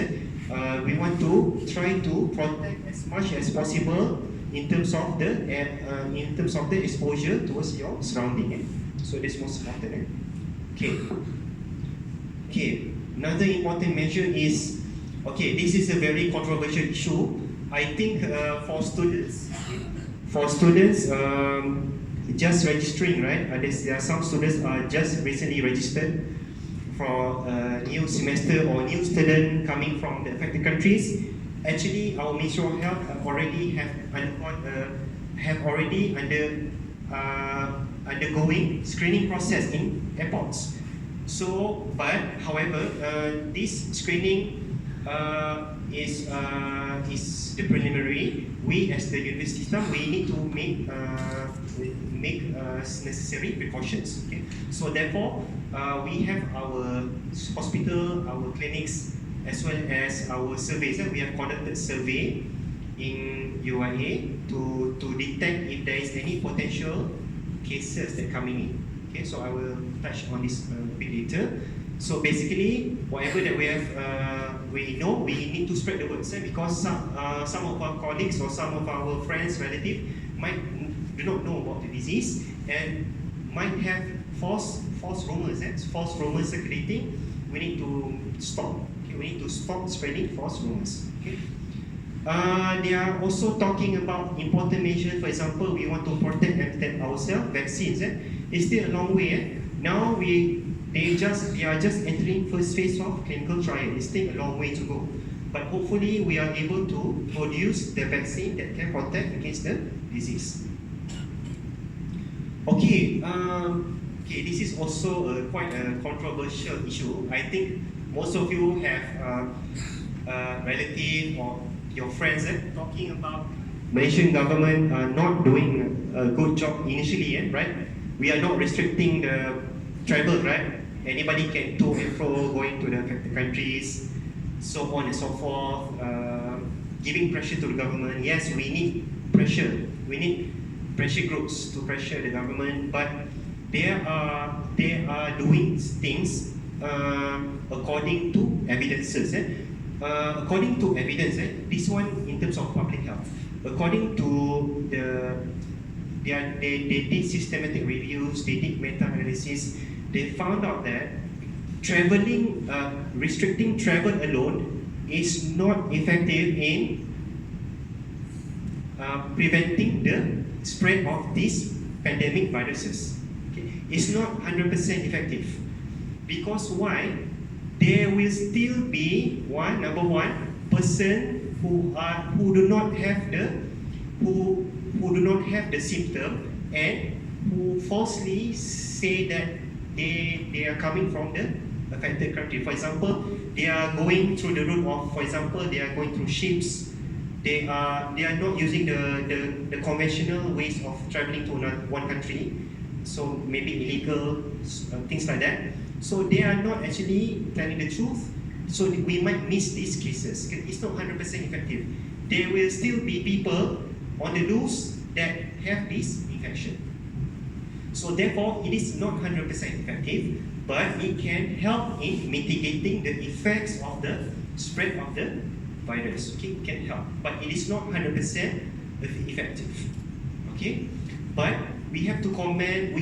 We want to try to protect as much as possible in terms of the exposure towards your surrounding. So that's most important. Okay. Another important measure is, this is a very controversial issue. I think for students, just registering, right? There are some students are just recently registered for a new semester or new student coming from the affected countries. Actually, our Ministry of Health have already undergoing screening process in airports. So, however, this screening is the preliminary. We, as the university staff, we need to make necessary precautions. Okay? So therefore, we have our hospital, our clinics, as well as our surveys. We have conducted survey in UIA to detect if there is any potential cases that coming in. Okay, so I will touch on this a bit later. So basically, whatever that we have, we know we need to spread the word, because some of our colleagues or some of our friends, relatives do not know about the disease and might have false rumors. False rumors circulating. We need to stop. Okay, we need to stop spreading false rumors. Okay. They are also talking about important measures. For example, we want to protect ourselves. Vaccines, it's still a long way. Now they are just entering first phase of clinical trial. It's still a long way to go. But hopefully, we are able to produce the vaccine that can protect against the disease. Okay, this is also quite a controversial issue. I think most of you have relative or your friends talking about Malaysian government not doing a good job initially, right? We are not restricting the travel, right? Anybody can to and fro going to the affected countries, so on and so forth. Giving pressure to the government. Yes, we need pressure. We need pressure groups to pressure the government, but they are doing things according to evidences. According to evidence, this one in terms of public health. According to they did systematic reviews, they did meta-analysis. They found out that traveling, restricting travel alone is not effective in preventing the spread of these pandemic viruses. Okay? It's not 100% effective. Because why? There will still be number one person who do not have the symptom and who falsely say that they are coming from the affected country. For example, they are going through the route of, for example, they are going through ships. They are not using the conventional ways of traveling to one country, so maybe illegal things like that. So they are not actually telling the truth. So we might miss these cases. It's not 100% effective. There will still be people on the loose that have this infection. So therefore, it is not 100% effective, but it can help in mitigating the effects of the spread of the virus. Okay, it can help, but it is not 100% effective. Okay, but we have to comment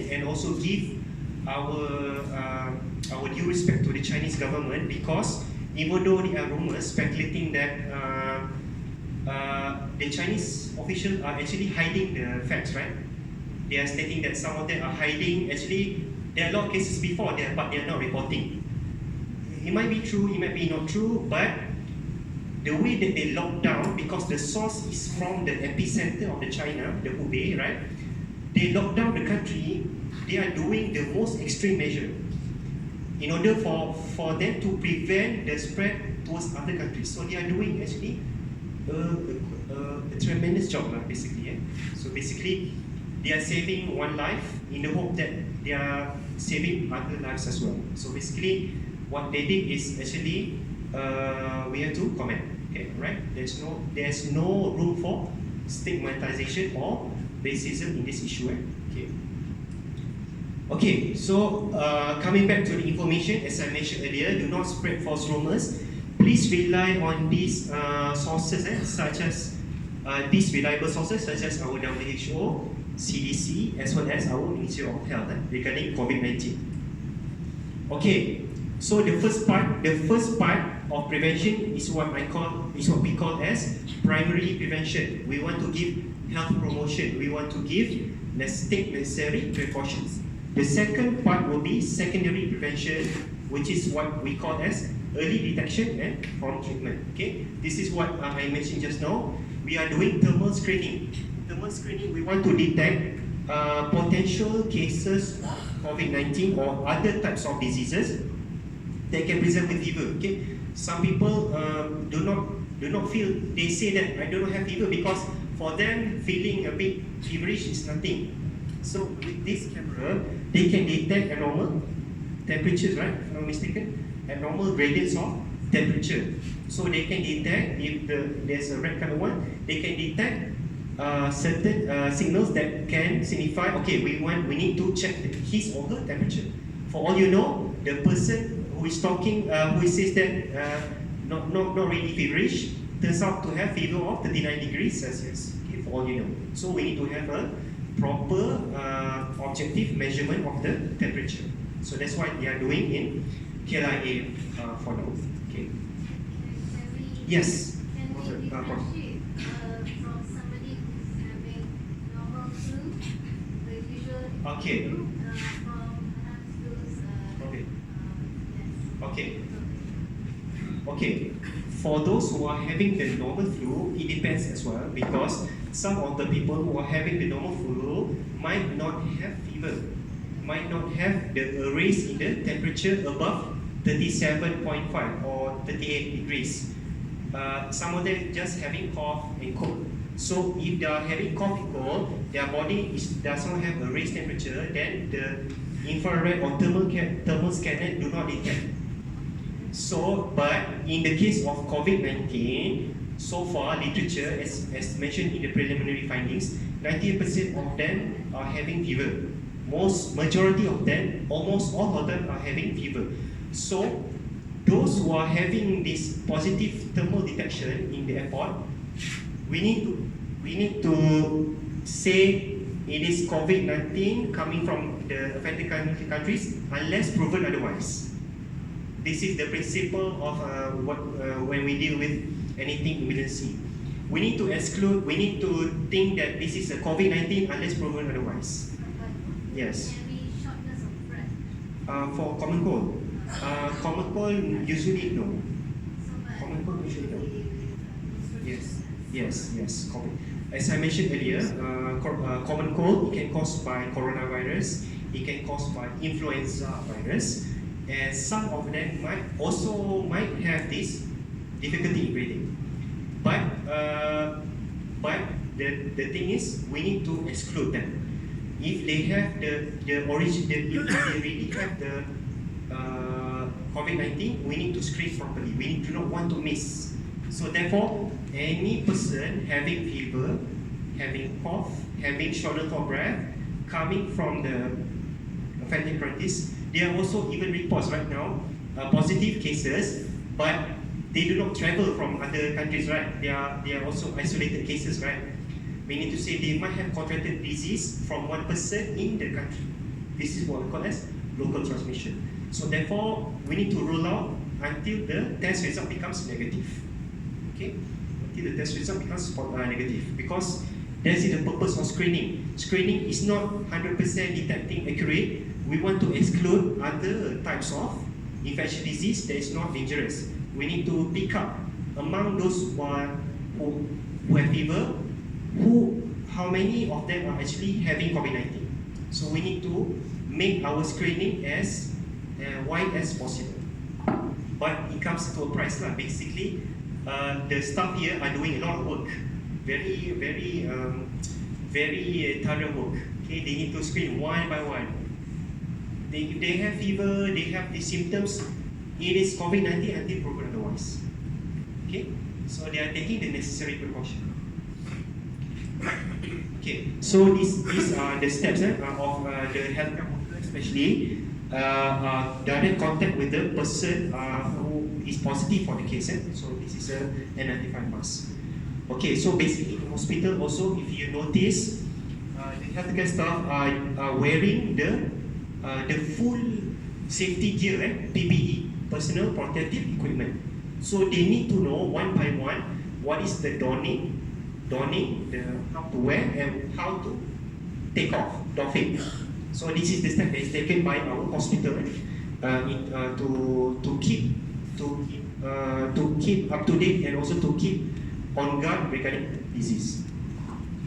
and also give our due respect to the Chinese government, because even though there are rumors speculating that the Chinese officials are actually hiding the facts, right? They are stating that some of them are hiding. Actually, there are a lot of cases before there, but they are not reporting. It might be true, it might be not true, but the way that they lock down, because the source is from the epicenter of the China, the Hubei, right? They lock down the country. They are doing the most extreme measure in order for them to prevent the spread towards other countries. So they are doing actually a tremendous job, basically. So basically, they are saving one life in the hope that they are saving other lives as well. So basically, what they did is actually we have to comment. Okay, right? There's no room for stigmatization or racism in this issue. Okay, so coming back to the information, as I mentioned earlier, do not spread false rumors. Please rely on these sources, such as these reliable sources, such as our WHO, CDC, as well as our Ministry of Health regarding COVID-19. Okay, so the first part of prevention is what we call as primary prevention. We want to give health promotion. We want to take necessary precautions. The second part will be secondary prevention, which is what we call as early detection and prompt treatment. Okay, this is what I mentioned just now. We are doing thermal screening. Thermal screening, we want to detect potential cases of COVID-19 or other types of diseases that can present with fever. Okay, some people do not feel. They say that I don't have fever because for them feeling a bit feverish is nothing. So with this camera, they can detect abnormal temperatures, right? If I'm not mistaken, abnormal gradients of temperature. So they can detect if there's a red color one. They can detect certain signals that can signify, okay, we need to check his or her temperature. For all you know, the person who is talking, who says that not really feverish, turns out to have fever of 39 degrees Celsius. Okay, for all you know. So we need to have a proper objective measurement of the temperature. So that's what they are doing in KLIA for now. Okay. Yes. Can Actually, from somebody who's having normal flu, the usual Okay. flu, from perhaps those, Okay. yes. Okay. Okay. For those who are having the normal flu, it depends as well, because some of the people who are having the normal flu might not have fever, might not have the raise in the temperature above 37.5 or 38 degrees. Some of them just having cough and cold. So if they are having cough and cold, their body does not have a raised temperature, then the infrared or thermal scanner do not detect. So, but in the case of COVID-19, so far literature, as mentioned in the preliminary findings, 90% of them are having fever. Majority of them, almost all of them are having fever. So, those who are having this positive thermal detection in the airport, we need to say it is COVID-19 coming from the affected countries unless proven otherwise. This is the principle of when we deal with anything emergency. We need to exclude, we need to think that this is a COVID-19 unless proven otherwise. But Yes. can be shortness of breath. For common cold. Common cold usually no. So, but Common cold usually no. Yes. Yes. COVID. As I mentioned earlier, common cold, it can cause by coronavirus, it can cause by influenza virus, and some of them might have this difficulty in breathing. But the thing is, we need to exclude them. If they have the origin, if they really have the COVID-19, we need to screen properly. We do not want to miss. So therefore, any person having fever, having cough, having shortness of breath, coming from the affected countries, there are also even reports right now, positive cases, but they do not travel from other countries, right? They are also isolated cases, right? We need to say they might have contracted disease from one person in the country. This is what we call as local transmission. So therefore, we need to rule out until the test result becomes negative. Okay? Until the test result becomes negative. Because that is the purpose of screening. Screening is not 100% detecting accurate. We want to exclude other types of infectious disease that is not dangerous. We need to pick up among those who have fever, how many of them are actually having COVID-19. So we need to make our screening as wide as possible. But it comes to a price lah. Basically, the staff here are doing a lot of work, very thorough work. Okay, they need to screen one by one. If they have fever, they have the symptoms, it is COVID-19 until proven otherwise. Okay, so they are taking the necessary precaution. Okay, so these are the steps of the healthcare worker, especially direct contact with the person who is positive for the case. So this is an N95 mask. Okay, so basically in hospital also, if you notice, the healthcare staff are wearing the full safety gear, PPE, personal protective equipment. So they need to know one by one what is the donning, how to wear and how to take off, doffing. So this is the step that is taken by our hospital to keep up to date and also to keep on guard regarding disease.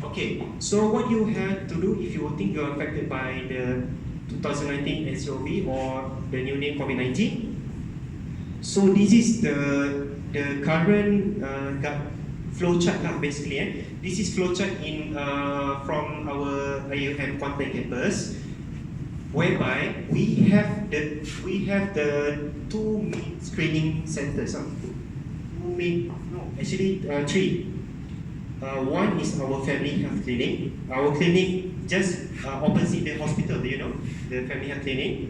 Okay, so what you have to do if you think you are affected by the 2019 SCOV or the new name COVID-19. So this is the current flow chart basically. This is flow chart from our IIUM KUANTAN campus, whereby we have the two main screening centers. Three. One is our family health clinic. Our clinic just opposite the hospital, the family health clinic.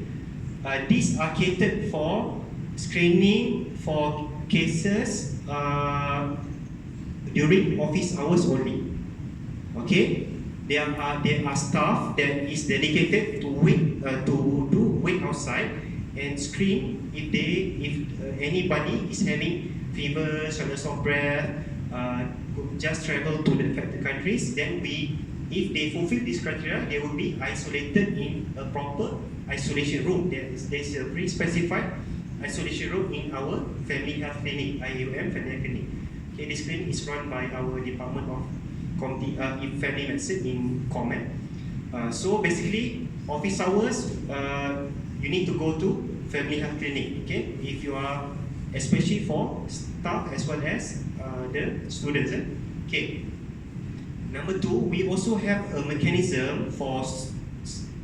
These are catered for screening for cases during office hours only. Okay, there are staff that is dedicated to wait outside and screen if anybody is having fever, shortness of breath, just travel to the affected countries, then if they fulfill this criteria, they will be isolated in a proper isolation room. There's a pre-specified isolation room in our family health clinic, IIUM family health clinic. Okay, this clinic is run by our Department of Family Medicine in Comet. So basically, office hours, you need to go to family health clinic. Okay, if you are, especially for staff as well as the students. Okay. Number two, we also have a mechanism for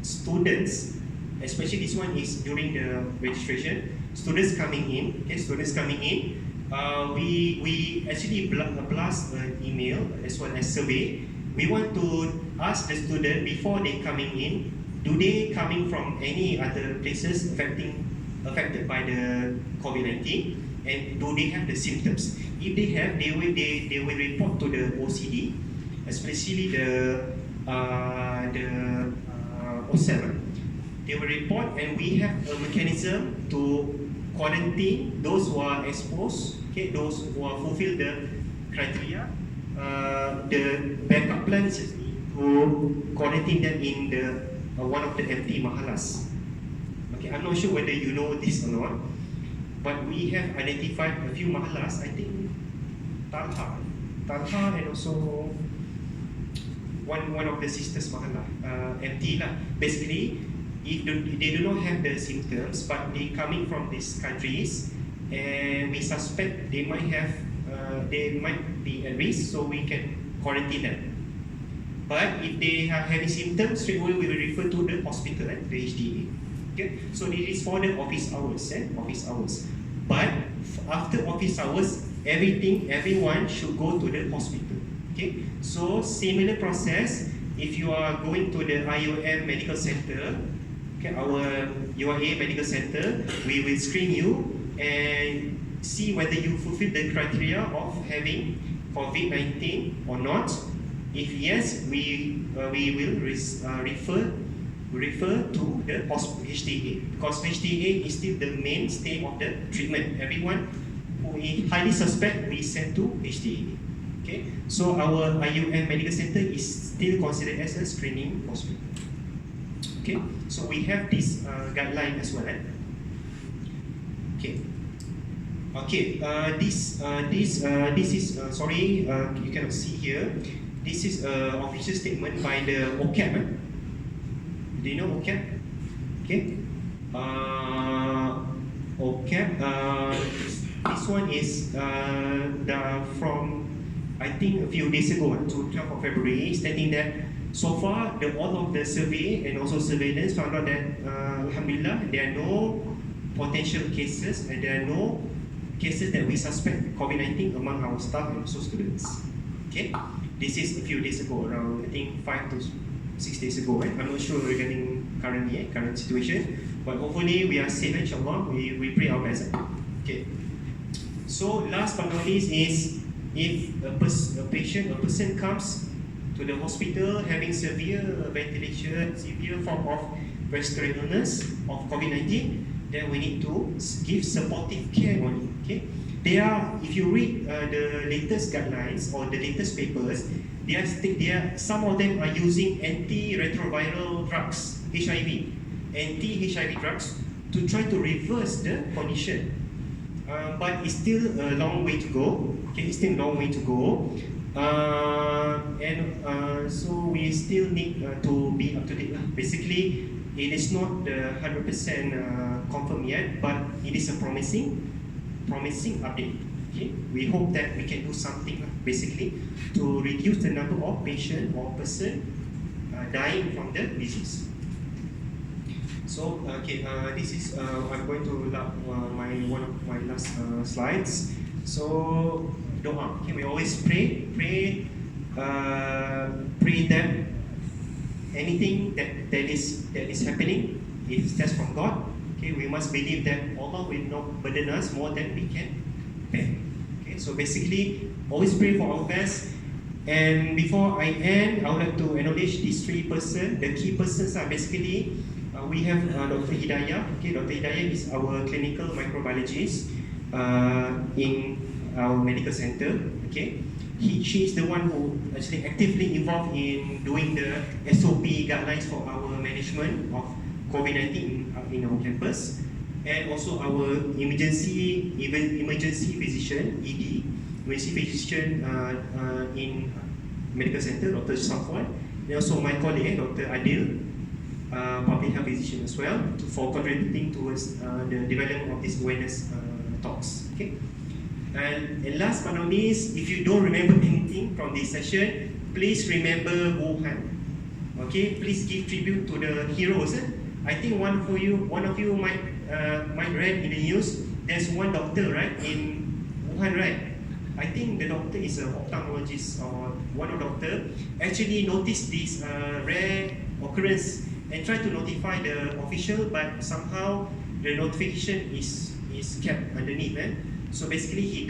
students, especially this one is during the registration. Students coming in, we actually blast an email as well as survey. We want to ask the student before they coming in, do they coming from any other places affected by the COVID-19, and do they have the symptoms? If they have, they will report to the OCD, especially the OSEL. They will report, and we have a mechanism to quarantine those who are exposed, okay, those who are fulfill the criteria. The backup plan is to quarantine them in the one of the empty mahalas. Okay, I'm not sure whether you know this or not, but we have identified a few mahalas. I think Talha, and also one of the sisters mahala, empty lah. Basically, if they do not have the symptoms, but they coming from these countries, and we suspect they might be at risk, so we can quarantine them. But if they are having symptoms, straight away we will refer to the hospital, the HDA. Okay, so this is for the office hours. But after office hours, everyone should go to the hospital. Okay, so similar process. If you are going to the IIUM medical center, okay, our UIA medical center, we will screen you and see whether you fulfill the criteria of having COVID-19 or not. If yes, we will refer to the HTA, because HTA is still the mainstay of the treatment. Everyone who is highly suspect, we send to HTA. Okay, so our IIUM medical center is still considered as a screening hospital. Okay, so we have this guideline as well. Okay, this is sorry, you cannot see here. This is an official statement by the OCAP. Do you know OCAP? Okay, OCAP. This one is from, I think, a few days ago, to 12th of February, stating that so far all of the survey and also surveillance found out that alhamdulillah, there are no potential cases, and there are no cases that we suspect COVID-19 among our staff and also students. Okay, this is a few days ago, around I think 5 to 6 days ago. I'm not sure regarding current situation, but hopefully we are safe, inshallah. We pray our best. Okay, so last but not least is, if a person comes to the hospital having severe ventilation, severe form of respiratory illness of COVID-19, then we need to give supportive care only. Okay, if you read the latest guidelines or the latest papers, some of them are using antiretroviral drugs, anti-HIV drugs, to try to reverse the condition. But it's still a long way to go. Okay, it's still a long way to go. So we still need to be up to date. Basically, it is not the 100% confirmed yet, but it is a promising update. Okay, we hope that we can do something basically to reduce the number of patients or person dying from the disease. So okay, this is I'm going to one of my last slides. So doa. Okay, we always pray that anything that is happening, it is just from God. Okay, we must believe that Allah will not burden us more than we can bear. Okay, so basically, always pray for our best. And before I end, I would like to acknowledge these 3 persons. The key persons are basically we have Dr. Hidayah. Okay, Dr. Hidayah is our clinical microbiologist in our medical center. Okay, she is the one who actually actively involved in doing the SOP guidelines for our management of COVID-19 in our campus, and also our emergency physician (ED), emergency physician in medical center, Dr. Safwan, and also my colleague, Dr. Adil, public health physician as well, for contributing towards the development of these awareness talks. Okay. And last but not least, if you don't remember anything from this session, please remember Wuhan. Okay, please give tribute to the heroes. I think one of you might read in the news. There's one doctor, right, in Wuhan, right? I think the doctor is an ophthalmologist or one of doctor actually noticed this rare occurrence and tried to notify the official, but somehow the notification is kept underneath. So basically, he